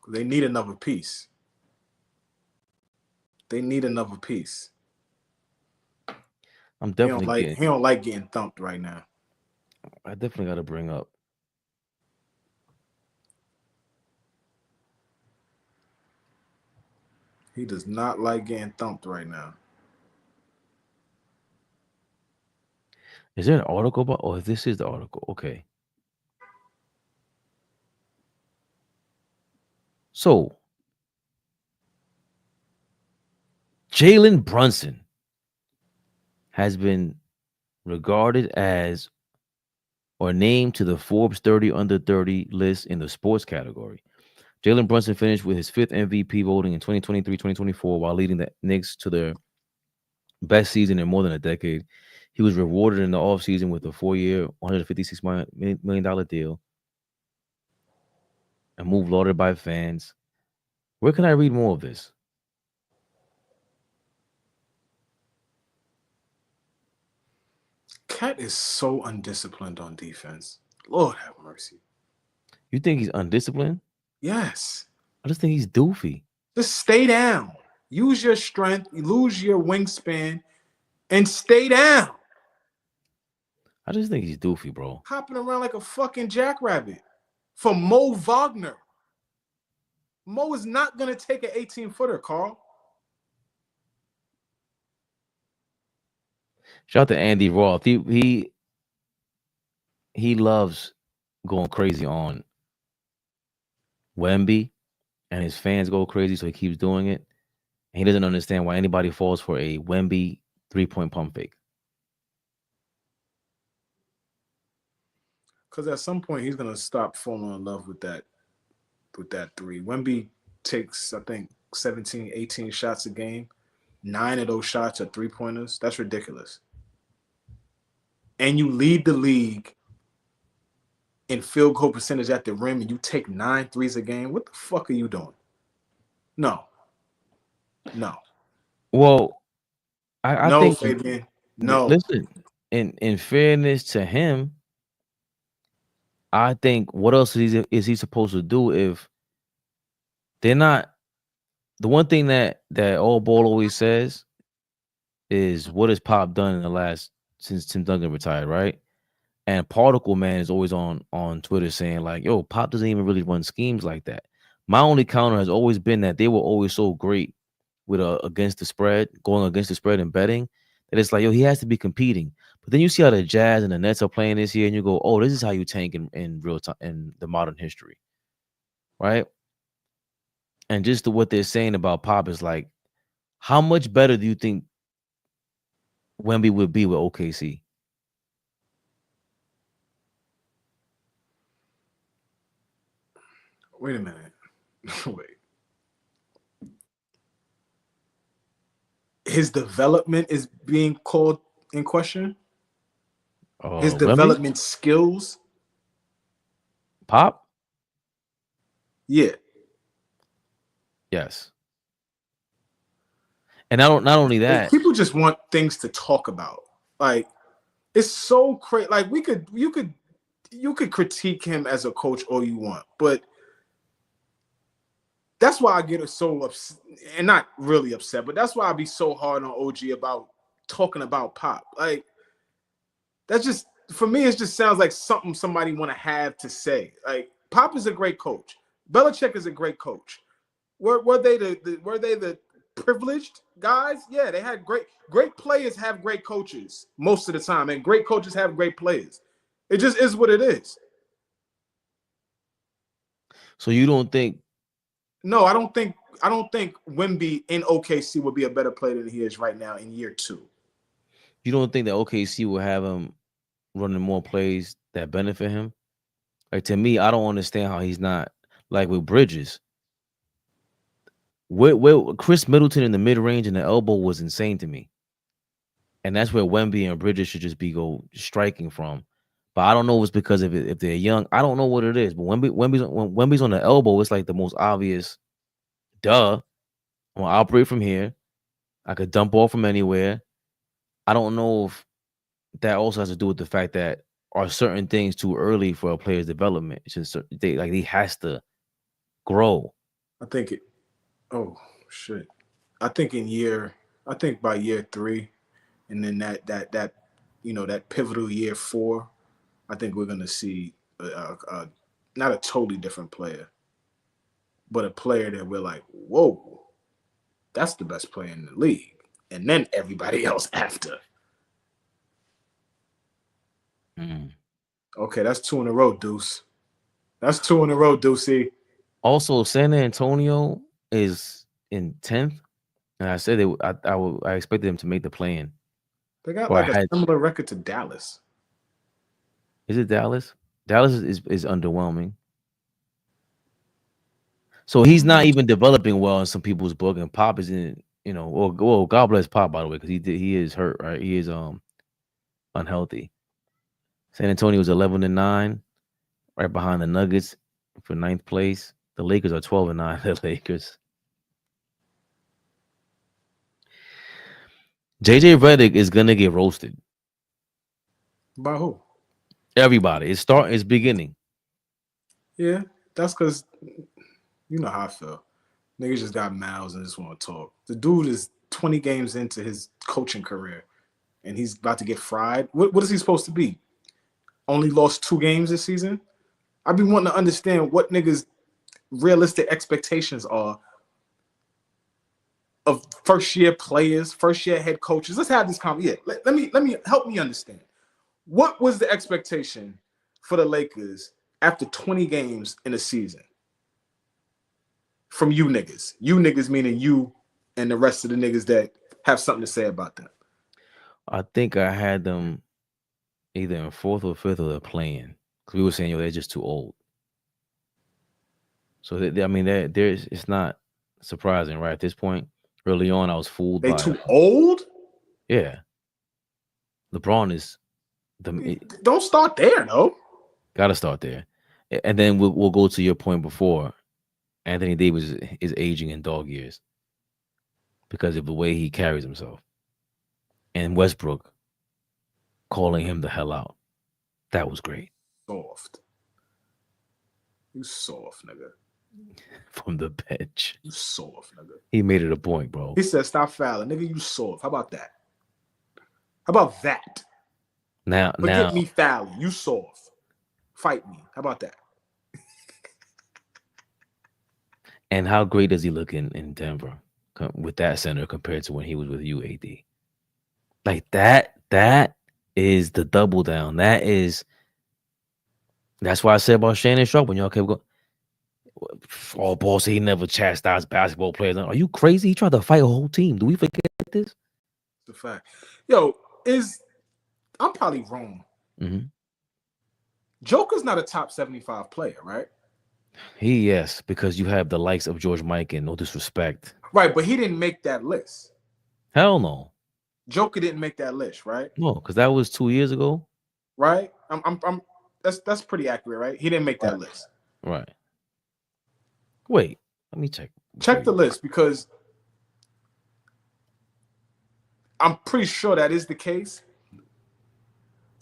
They need another piece. They need another piece. I'm definitely he don't like getting thumped right now. I definitely got to bring up. He does not like getting thumped right now. Is there an article about? Oh, this is the article. Okay. So, Jalen Brunson has been regarded as or named to the Forbes 30 under 30 list in the sports category. Jalen Brunson finished with his 5th MVP voting in 2023-2024 while leading the Knicks to their best season in more than a decade. He was rewarded in the offseason with a 4-year, $156 million deal, a move lauded by fans. Where can I read more of this? Cat is so undisciplined on defense. Lord have mercy. You think he's undisciplined? Yes. I just think he's doofy. Just stay down. Use your strength. Lose your wingspan and stay down. I just think he's doofy, bro. Hopping around like a fucking jackrabbit for Mo Wagner. Mo is not going to take an 18-footer, Carl. Shout out to Andy Roth. He loves going crazy on Wemby, and his fans go crazy, so he keeps doing it. And he doesn't understand why anybody falls for a Wemby 3-point pump fake. Because at some point he's gonna stop falling in love with that three. Wemby takes, I think, 17, 18 shots a game. 9 of those shots are 3-pointers. That's ridiculous. And you lead the league in field goal percentage at the rim and you take 9 threes a game. What the fuck are you doing? No. Well, I think Fabian. No. Listen, in fairness to him, I think what else is he supposed to do if they're not? The one thing that AllBall always says is, what has Pop done in the last since Tim Duncan retired, right? And Particle Man is always on Twitter saying like, "Yo, Pop doesn't even really run schemes like that." My only counter has always been that they were always so great with against the spread, going against the spread and betting, that it's like, yo, he has to be competing. But then you see how the Jazz and the Nets are playing this year, and you go, oh, this is how you tank in real time in the modern history, right? And just what they're saying about Pop is like, how much better do you think Wemby would be with OKC? Wait a minute. Wait. his development is being called in question. His Wemby? development skills. Pop? Yeah. Yes. And not only that, people just want things to talk about. Like, it's so crazy. Like, you could critique him as a coach all you want, but that's why I get so upset, and not really upset, but that's why I be so hard on OG about talking about Pop. Like, that's just, for me, it just sounds like something somebody want to have to say. Like, Pop is a great coach. Belichick is a great coach. Were they the privileged guys? Yeah, they had great players have great coaches most of the time, and great coaches have great players. It just is what it is. So you don't think? No, I don't think Wemby in OKC would be a better player than he is right now in year 2. You don't think that OKC will have him running more plays that benefit him? Like, to me, I don't understand how he's not like with Bridges. Where Chris Middleton in the mid range and the elbow was insane to me, and that's where Wemby and Bridges should just be striking from. But I don't know if it's because if they're young. I don't know what it is. But Wemby's on the elbow, it's like the most obvious. Duh, I'm gonna operate from here. I could dump off from anywhere. I don't know if that also has to do with the fact that are certain things too early for a player's development. It's just he has to grow. I think it. Oh shit! I think by year 3, and then that that pivotal year 4, I think we're gonna see not a totally different player, but a player that we're like, whoa, that's the best player in the league, and then everybody else after. Okay, that's 2 in a row, Deuce. That's 2 in a row, Deucey. Also, San Antonio is in 10th, and I said I expected them to make the play-in. They got a similar record to Dallas. Is it Dallas? Dallas is underwhelming. So he's not even developing well in some people's book, and Pop is in, well, God bless Pop, by the way, because he is hurt, right? He is unhealthy. San Antonio is 11-9, right behind the Nuggets for 9th place. The Lakers are 12-9. The Lakers. JJ Redick is gonna get roasted. By who? Everybody. It's beginning. Yeah, that's because you know how I feel. Niggas just got mouths and just want to talk. The dude is 20 games into his coaching career, and he's about to get fried. What is he supposed to be? Only lost 2 games this season? I've been wanting to understand what niggas' realistic expectations are of first-year players, first-year head coaches. Let's have this conversation. Yeah, let me help me understand. What was the expectation for the Lakers after 20 games in a season? From you niggas. You niggas meaning you and the rest of the niggas that have something to say about them. I think I had them either in 4th or 5th of the play-in. Because we were saying, they're just too old. So, it's not surprising, right? At this point, early on, I was fooled by... They too old? Yeah. LeBron is... Don't start there, though. Gotta start there. And then we'll go to your point before. Anthony Davis is aging in dog years because of the way he carries himself. And Westbrook calling him the hell out. That was great. Soft. You soft, nigga. From the bench. You soft, nigga. He made it a point, bro. He said, stop fouling. Nigga, you soft. How about that? How about that? Forget me fouling. You soft. Fight me. How about that? And how great does he look in Denver with that center compared to when he was with you, AD? Like, that is the double down. That's why I said about Shannon Sharp when y'all kept going. AllBall said he never chastised basketball players. Are you crazy? He tried to fight a whole team. Do we forget this? It's a fact. Yo, I'm probably wrong. Mm-hmm. Joker's not a top 75 player, right? Yes, because you have the likes of George Mikan, no disrespect. Right, but he didn't make that list. Hell no. Joker didn't make that list, right? No, because that was 2 years ago. Right? That's pretty accurate, right? He didn't make that Right. list. Right. Wait, let me check. Check the list because I'm pretty sure that is the case.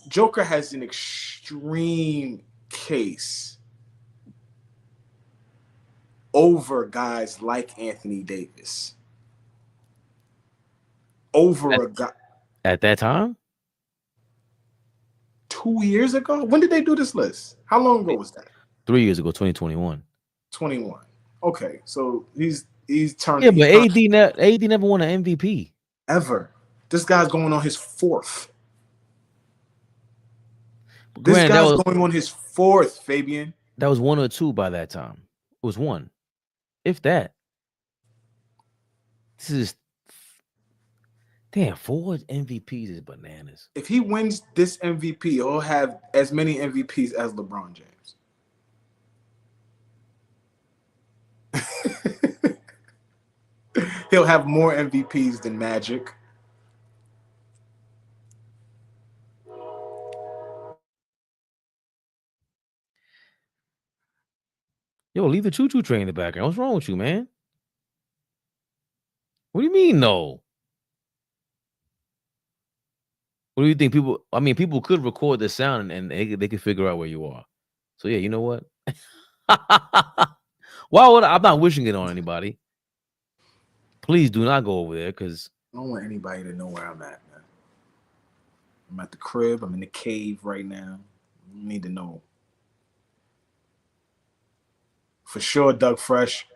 Joker has an extreme case over guys like Anthony Davis. Over a guy. At that time? 2 years ago? When did they do this list? How long ago was that? 3 years ago, 2021. 21. Okay, so he's turned. Yeah, but AD never won an MVP. Ever. This guy's going on his fourth. This Granted, guy's going on his fourth, Fabian. That was 1 or 2 by that time. It was 1. If that. This is damn, 4 MVPs is bananas. If he wins this MVP, he'll have as many MVPs as LeBron James. He'll have more MVPs than Magic. Yo, leave the choo-choo train in the background. What's wrong with you, man? What do you mean, no? What do you think? People could record the sound and they could figure out where you are. So yeah, you know what? Why would I'm not wishing it on anybody. Please do not go over there because I don't want anybody to know where I'm at, man. I'm at the crib. I'm in the cave right now. You need to know. For sure, Doug Fresh.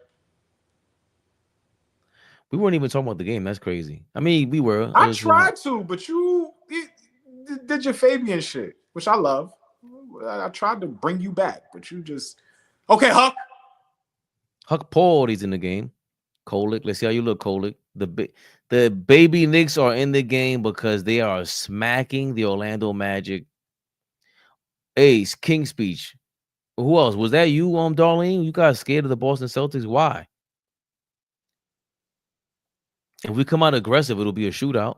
we weren't even talking about the game. That's crazy. I mean, we were. I tried to, but you did your Fabian shit, which I love. I tried to bring you back, but you just okay, Huck. Huck Paul, he's in the game. Kolick, let's see how you look, Kolick. The baby Knicks are in the game because they are smacking the Orlando Magic. Ace, King Speech. Who else? Was that you, Darlene? You guys scared of the Boston Celtics? Why? If we come out aggressive, it'll be a shootout.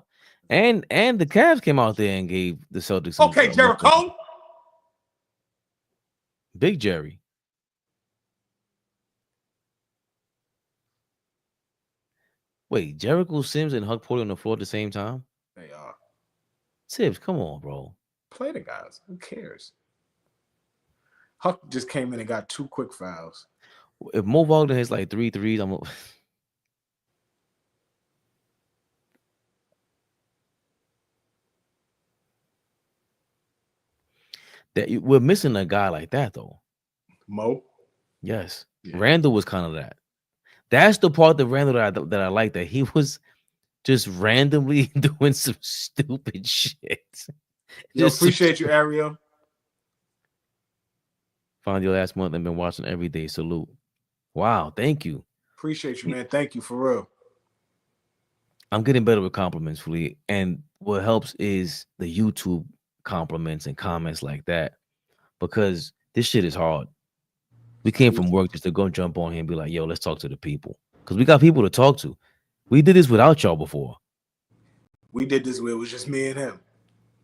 And the Cavs came out there and gave the Celtics. Okay, Jericho. Big Jerry. Wait, Jericho Sims and Huck Porter on the floor at the same time? They are. Tibbs, come on, bro. Play the guys. Who cares? Huck just came in and got 2 quick fouls. If Mo Wagner has like 3 threes, I'm we're missing a guy like that though. Mo? Yes. Yeah. Randall was kind of that. That's the part of Randall that I like, that he was just randomly doing some stupid shit. Just appreciate you, Ariel. Found you last month and been watching every day. Salute. Wow, thank you. Appreciate you, man. Thank you for real. I'm getting better with compliments, Fleet. And what helps is the YouTube compliments and comments like that, because this shit is hard. We came from work just to go jump on here and be like, yo, let's talk to the people. Because we got people to talk to. We did this without y'all before. We did this where it was just me and him.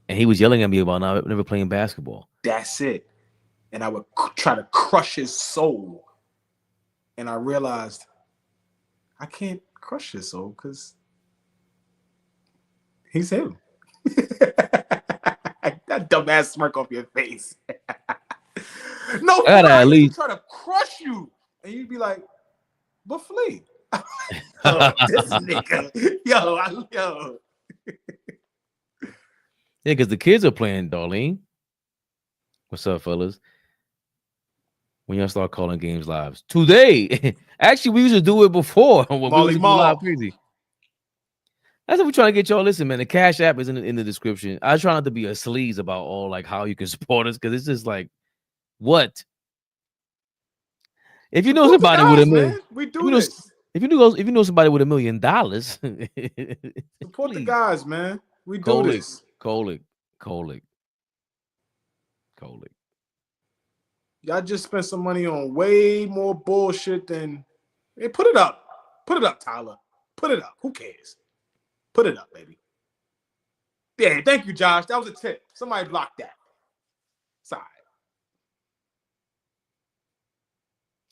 And he was yelling at me about never playing basketball. That's it. And I would try to crush his soul. And I realized I can't crush his soul because he's him. That dumbass smirk off your face. No, I gotta at least try to crush you, and you'd be like, "But Flea, oh, this nigga, yo." Yeah, because the kids are playing, Darlene. What's up, fellas? When y'all start calling games live today? Actually, we used to do it before when we used to do live crazy. That's what we're trying to get y'all. Listen, man, the Cash App is in the description. I try not to be a sleaze about all like how you can support us, because it's just like, what? If you know somebody with $1 million, we do this. If you know somebody with $1 million, support the guys, man. We do this. Kolick. Y'all just spent some money on way more bullshit than. Hey, put it up. Put it up, Tyler. Put it up. Who cares? Put it up, baby. Yeah, thank you, Josh. That was a tip. Somebody blocked that. Sorry.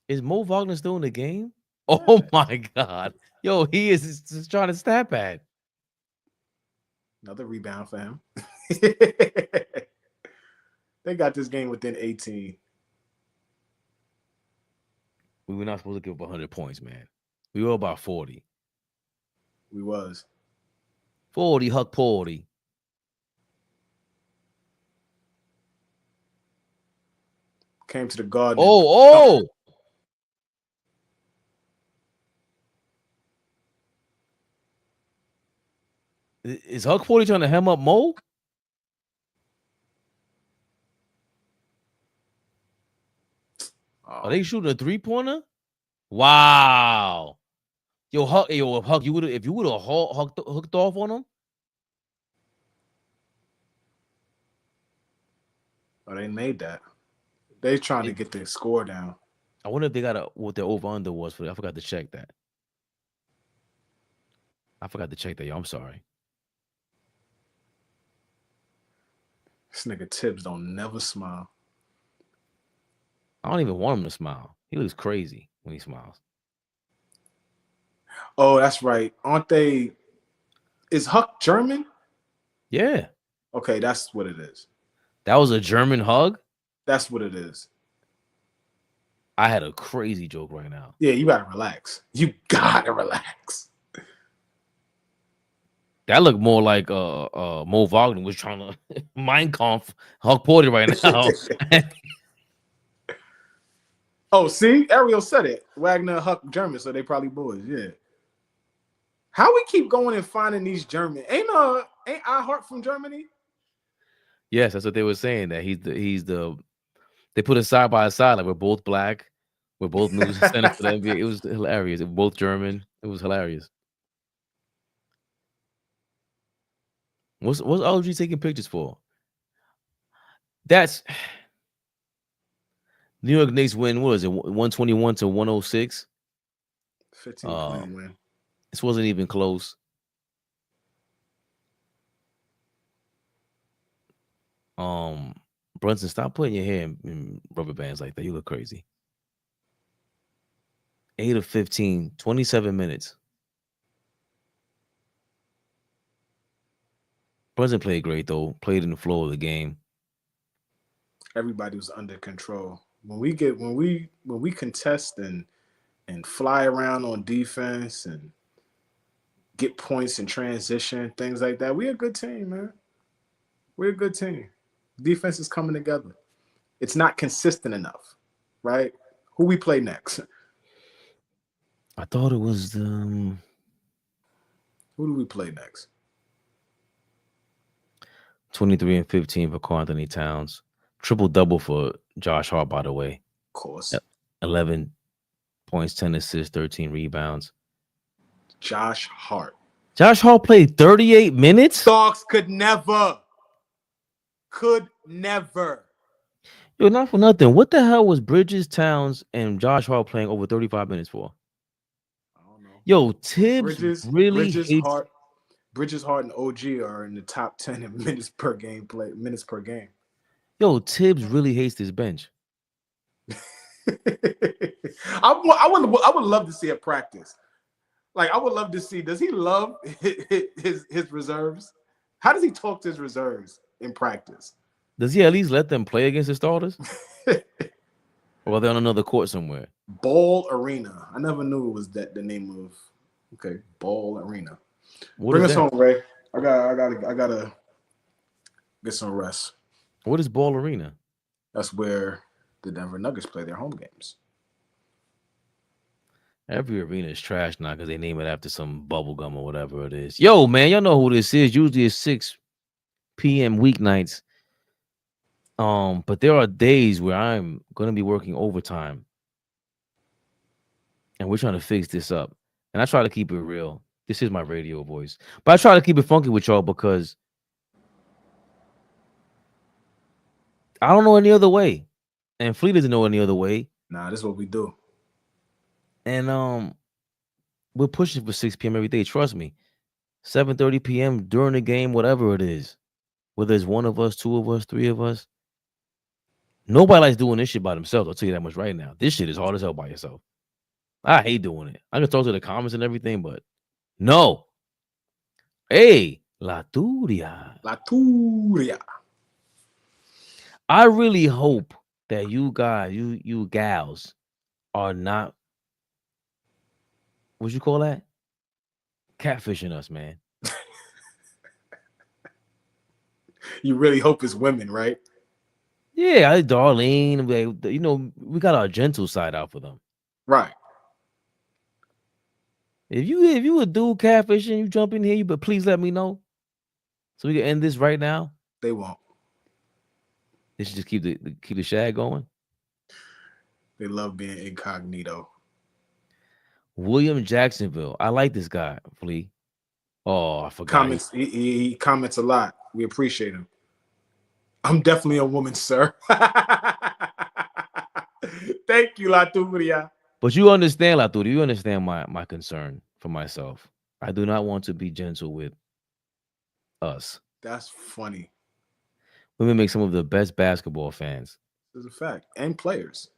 Is Mo Wagner still in the game? Oh my God. Yo, he is just trying to stab at. Another rebound for him. They got this game within 18. We were not supposed to give up 100 points, man. We were about 40. We was. 40, Huck 40. Came to the Garden. Oh! Is Huck 40 trying to hem up Mo? Are they shooting a 3-pointer? Wow. Yo, Huck, if you would have hooked off on him. Oh, they made that. They trying to get the score down. I wonder if they got what their over-under was for that. I forgot to check that. Yo, I'm sorry. This nigga Tibbs don't never smile. I don't even want him to smile. He looks crazy when he smiles. Oh, that's right. Aren't they? Is Huck German? Yeah. Okay, that's what it is. That was a German hug? That's what it is. I had a crazy joke right now. Yeah, you gotta relax. You gotta relax. That looked more like Mo Wagner was trying to Mein Kampf Huck Porter right now. Oh, see, Ariel said it. Wagner, Huck, German, so they probably boys. Yeah. How we keep going and finding these German? Ain't I Heart from Germany? Yes, that's what they were saying. That he's the. They put it side by side, like we're both black, we're both news center for the NBA. It was hilarious. We're both German. It was hilarious. What's LG taking pictures for? That's New York Knicks win. What is it? 121 to 106. 15-point win. This wasn't even close. Brunson, stop putting your hair in rubber bands like that. You look crazy. 8 of 15, 27 minutes. Brunson played great though. Played in the flow of the game. Everybody was under control. When we contest and fly around on defense and get points in transition, things like that, we're a good team, man. We're a good team. Defense is coming together. It's not consistent enough, right? Who we play next? I thought it was Who do we play next? 23 and 15 for Karl Anthony Towns. Triple-double for Josh Hart, by the way. Of course. 11 points, 10 assists, 13 rebounds. Josh Hart. Josh Hart played 38 minutes? Starks could never. Yo, not for nothing. What the hell was Bridges, Towns, and Josh Hart playing over 35 minutes for? I don't know. Yo, Tibbs Bridges, hates... Hart, and OG are in the top 10 in minutes per game. Yo, Tibbs really hates this bench. I would love to see a practice. Like, I would love to see, does he love his reserves? How does he talk to his reserves in practice? Does he at least let them play against the starters? Or are they on another court somewhere? Ball Arena. I never knew it was the name of. Okay, Ball Arena. Bring us home, Ray. I gotta get some rest. What is Ball Arena? That's where the Denver Nuggets play their home games. Every arena is trash now because they name it after some bubble gum or whatever it is. Yo, man, y'all know who this is. Usually it's 6 p.m. weeknights. But there are days where I'm gonna be working overtime. And we're trying to fix this up. And I try to keep it real. This is my radio voice. But I try to keep it funky with y'all because I don't know any other way. And Fleet doesn't know any other way. Nah, this is what we do. And we're pushing for 6 p.m. every day. Trust me. 7:30 p.m. during the game, whatever it is. Whether it's one of us, two of us, three of us. Nobody likes doing this shit by themselves. I'll tell you that much right now. This shit is hard as hell by yourself. I hate doing it. I can talk to the comments and everything, but no. Hey, La Turia. La Turia. I really hope that you guys, you gals, are not, what you call that? Catfishing us, man. You really hope it's women, right? Yeah, Darlene, we got our gentle side out for them. Right. If you a dude catfishing, you jump in here, but please let me know so we can end this right now. They won't. They should just keep the shag going. They love being incognito. William Jacksonville. I like this guy, Flea. Oh, I forgot. Comments. He comments a lot. We appreciate him. I'm definitely a woman, sir. Thank you, La Turia. But you understand, Laturi, you understand my concern for myself. I do not want to be gentle with us. That's funny. Women make some of the best basketball fans. This is a fact. And players.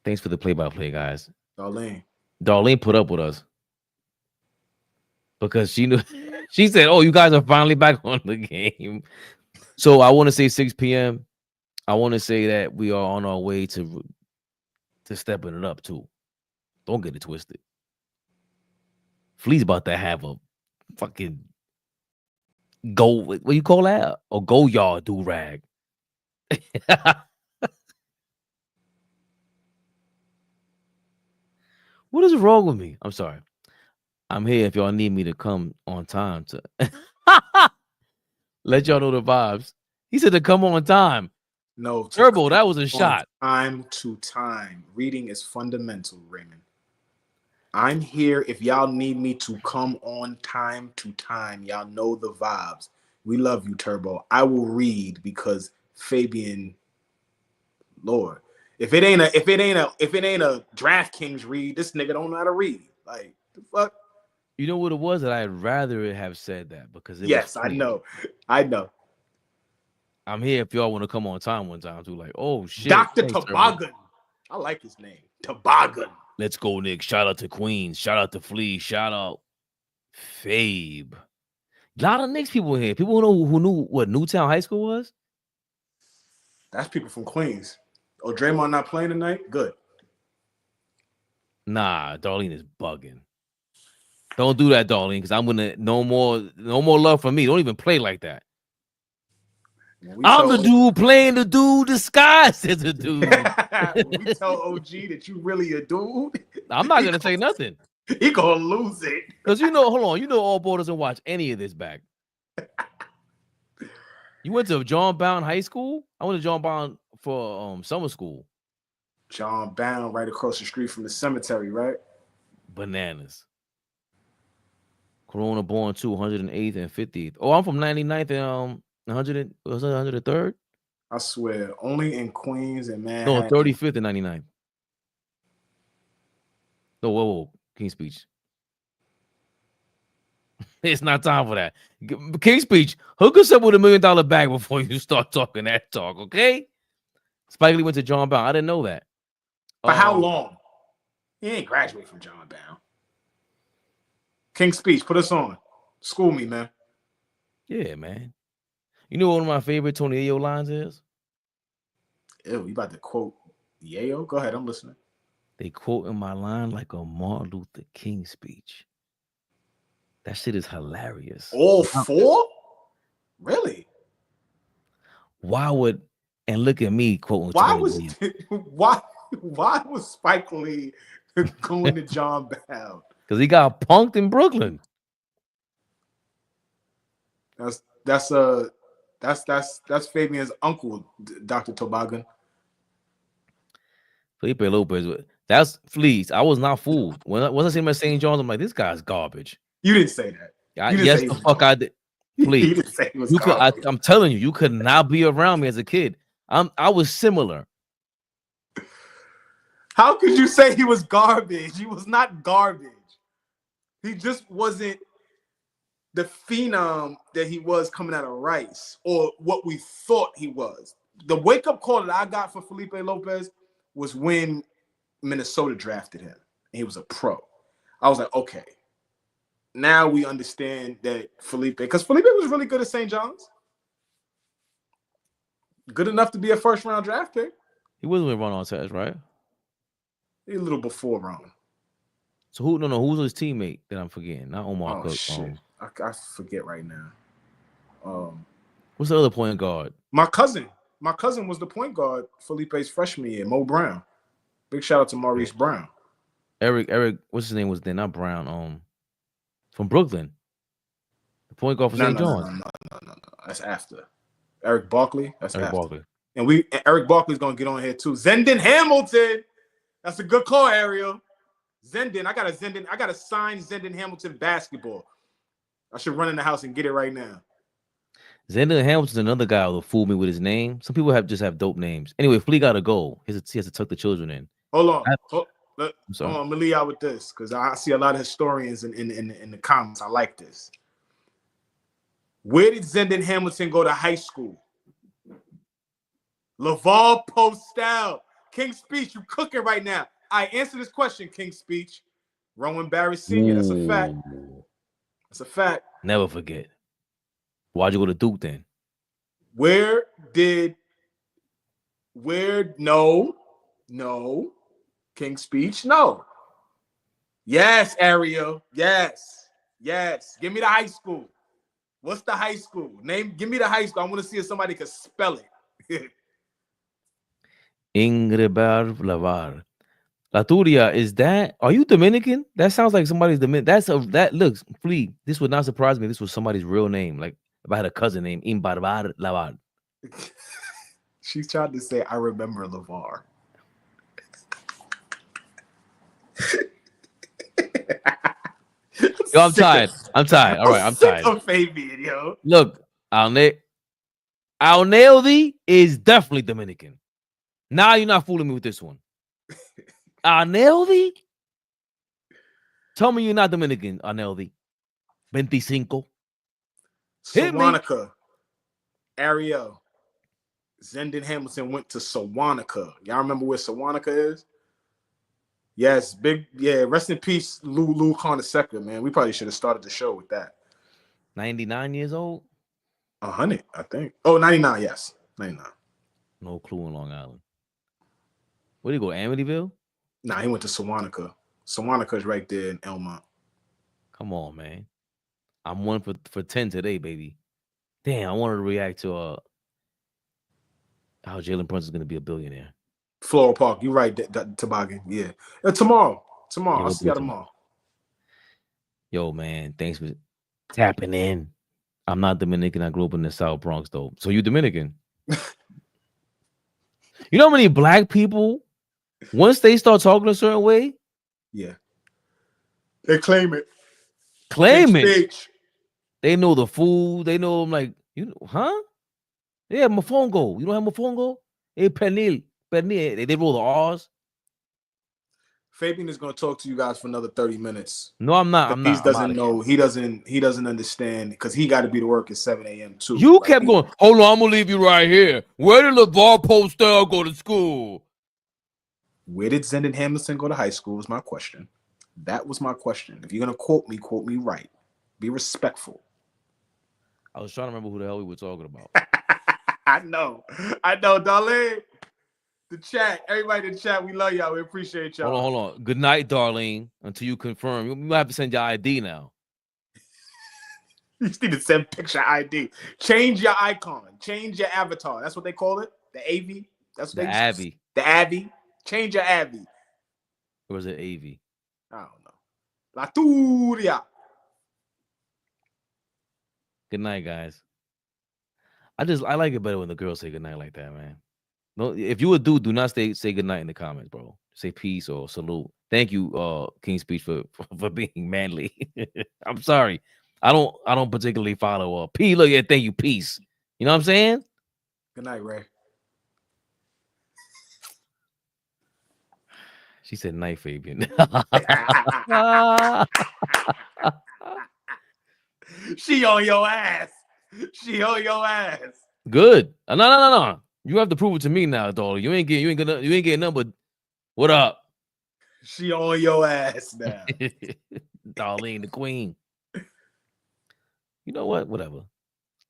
Thanks for the play-by-play, guys. Darlene put up with us because she knew. She said, "Oh, you guys are finally back on the game." So I want to say 6 p.m. I want to say that we are on our way to stepping it up too. Don't get it twisted. Flea's about to have a fucking what you call that? A go yard do rag. What is wrong with me? I'm sorry. I'm here if y'all need me to come on time to let y'all know the vibes. He said to come on time. No. Turbo, that was a shot. Time to time. Reading is fundamental, Raymond. I'm here if y'all need me to come on time to time. Y'all know the vibes. We love you, Turbo. I will read because Fabian, Lord. If it ain't a DraftKings read, this nigga don't know how to read. Like, the fuck? You know what it was that I'd rather have said that because yes, I know. I'm here if y'all want to come on time one time too. Like, oh shit. Dr. Toboggan. I like his name. Toboggan. Let's go, Nick. Shout out to Queens. Shout out to Flea. Shout out Fabe. A lot of Knicks people here. People who knew what Newtown High School was. That's people from Queens. Oh, Draymond not playing tonight? Good. Nah, Darlene is bugging. Don't do that, Darlene, because I'm gonna no more love for me. Don't even play like that. I'm the dude playing the dude disguised as a dude. We tell OG that you really a dude. I'm not gonna say nothing. He gonna lose it. Because hold on, AllBall doesn't watch any of this back. You went to John Brown High School? I went to John Brown for summer school. John Brown, right across the street from the cemetery, right? Bananas. Corona born too, 108th and 50th. Oh, I'm from 99th and 103rd? I swear, only in Queens and Manhattan. No, 35th and 99th. No, whoa, King's Speech. It's not time for that. King's Speech, hook us up with $1 million bag before you start talking that talk, okay? Spike Lee went to John Brown. I didn't know that. For how long? He ain't graduated from John Brown. King's Speech, put us on. School me, man. Yeah, man. You know what one of my favorite Tony Ayo lines is? Ew, you about to quote Yayo? Go ahead, I'm listening. They quote in my line like a Martin Luther King speech. That shit is hilarious. All four? Really? And look at me quoting. Why was Spike Lee going to John Brown? Because he got punked in Brooklyn. That's Fabian's uncle, Dr. Toboggan. Felipe Lopez. That's Fleece. I was not fooled. Once I see him at St. John's, I'm like, this guy's garbage. You didn't say that. Yes, the fuck I did. Please. You didn't say he was garbage. I'm telling you, you could not be around me as a kid. I was similar. How could you say he was garbage? He was not garbage. He just wasn't the phenom that he was coming out of Rice, or what we thought he was. The wake-up call that I got for Felipe Lopez was when Minnesota drafted him, and he was a pro. I was like, okay, now we understand that Felipe, because Felipe was really good at St. John's. Good enough to be a first-round draft pick. He wasn't with Ron Artest, right? A little before Ron. So who's his teammate that I'm forgetting? Not Omar Cook. Shit. I forget right now. What's the other point guard? My cousin was the point guard Felipe's freshman year, Mo Brown. Big shout out to Maurice Brown. Eric, what's his name was then? Not Brown. From Brooklyn. The point guard for St. John's. No. That's after. Eric Barkley. That's Eric after. Barkley. And Eric Barkley's gonna get on here too. Zendon Hamilton. That's a good call, Ariel. Zendon. I gotta sign Zendon Hamilton basketball. I should run in the house and get it right now. Zendon Hamilton's another guy who fooled me with his name. Some people just have dope names. Anyway, Flea got to go. He has to tuck the children in. Hold on. I'm gonna leave out with this because I see a lot of historians in the comments. I like this. Where did Zendon Hamilton go to high school? Laval Postal. King Speech, you cooking right now. I answer this question, King Speech. Rowan Barry Sr., that's a fact. That's a fact. Never forget. Why'd you go to Duke then? No. King Speech, no. Yes, Ariel. Yes. Give me the high school. What's the high school? Give me the high school. I want to see if somebody can spell it. Ingrid Lavar. Laturia, are you Dominican? That sounds like somebody's Dominican. That looks, Flea, this would not surprise me. This was somebody's real name. Like if I had a cousin named Imbarbar Lavar. She's trying to say, I remember Lavar. Yo, I'm tired. All right, I'm tired. I'm Fabian, yo. Look, Alneldi is definitely Dominican. Now you're not fooling me with this one. Alneldi? Tell me you're not Dominican, Alneldi. 25. Sawanica. Ariel. Zendon Hamilton went to Sawanica. Y'all remember where Sawanica is? Yes, rest in peace, Lou Carnesecca, man. We probably should have started the show with that. 99 years old? 100, I think. Oh, 99, yes. 99. No clue in Long Island. Where did he go, Amityville? Nah, he went to Sawanica. Sawanica's right there in Elmont. Come on, man. I'm 1 for 10 today, baby. Damn, I wanted to react to how Jalen Brunson's going to be a billionaire. Floral Park, you're right, Toboggan. Yeah. Tomorrow. I'll see you tomorrow. Yo, man, thanks for tapping in. I'm not Dominican. I grew up in the South Bronx, though. So you Dominican. You know how many black people, once they start talking a certain way? Yeah. They claim it. They know the food. They know, I'm like, huh? Yeah, mofongo. You don't have mofongo? Hey, pernil. They roll the R's. Fabian is going to talk to you guys for another 30 minutes. No, I'm not. He doesn't understand because he got to be to work at 7 a.m. too. You kept going, hold on, I'm going to leave you right here. Where did LeVar Postel go to school? Where did Zendon Hamilton go to high school was my question. That was my question. If you're going to quote me right. Be respectful. I was trying to remember who the hell we were talking about. I know, darling. The chat, everybody in the chat, we love y'all. We appreciate y'all. Hold on. Good night, Darlene. Until you confirm, you might have to send your ID now. You just need to send picture ID. Change your icon. Change your avatar. That's what they call it. The AV. That's what the AV. Change your AV. Or is it AV? I don't know. Laturia. Good night, guys. I like it better when the girls say good night like that, man. No, if you a dude, do not say good night in the comments, bro. Say peace or salute. Thank you, King Speech, for being manly. I'm sorry. I don't particularly follow P. Look, yeah, thank you, peace. You know what I'm saying? Good night, Ray. She said night, Fabian. She on your ass. She on your ass. Good. No. You have to prove it to me now, dog. You ain't getting nothing but what up? She on your ass now. Darlene the queen. You know what? Whatever.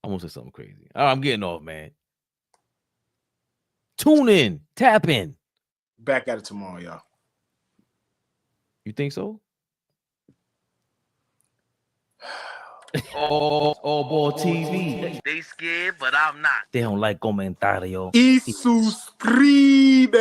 I'm gonna say something crazy. All right, I'm getting off, man. Tune in, tap in. Back at it tomorrow, y'all. You think so? AllBall TV. They scared, but I'm not. They don't like comentario. Y suscribe.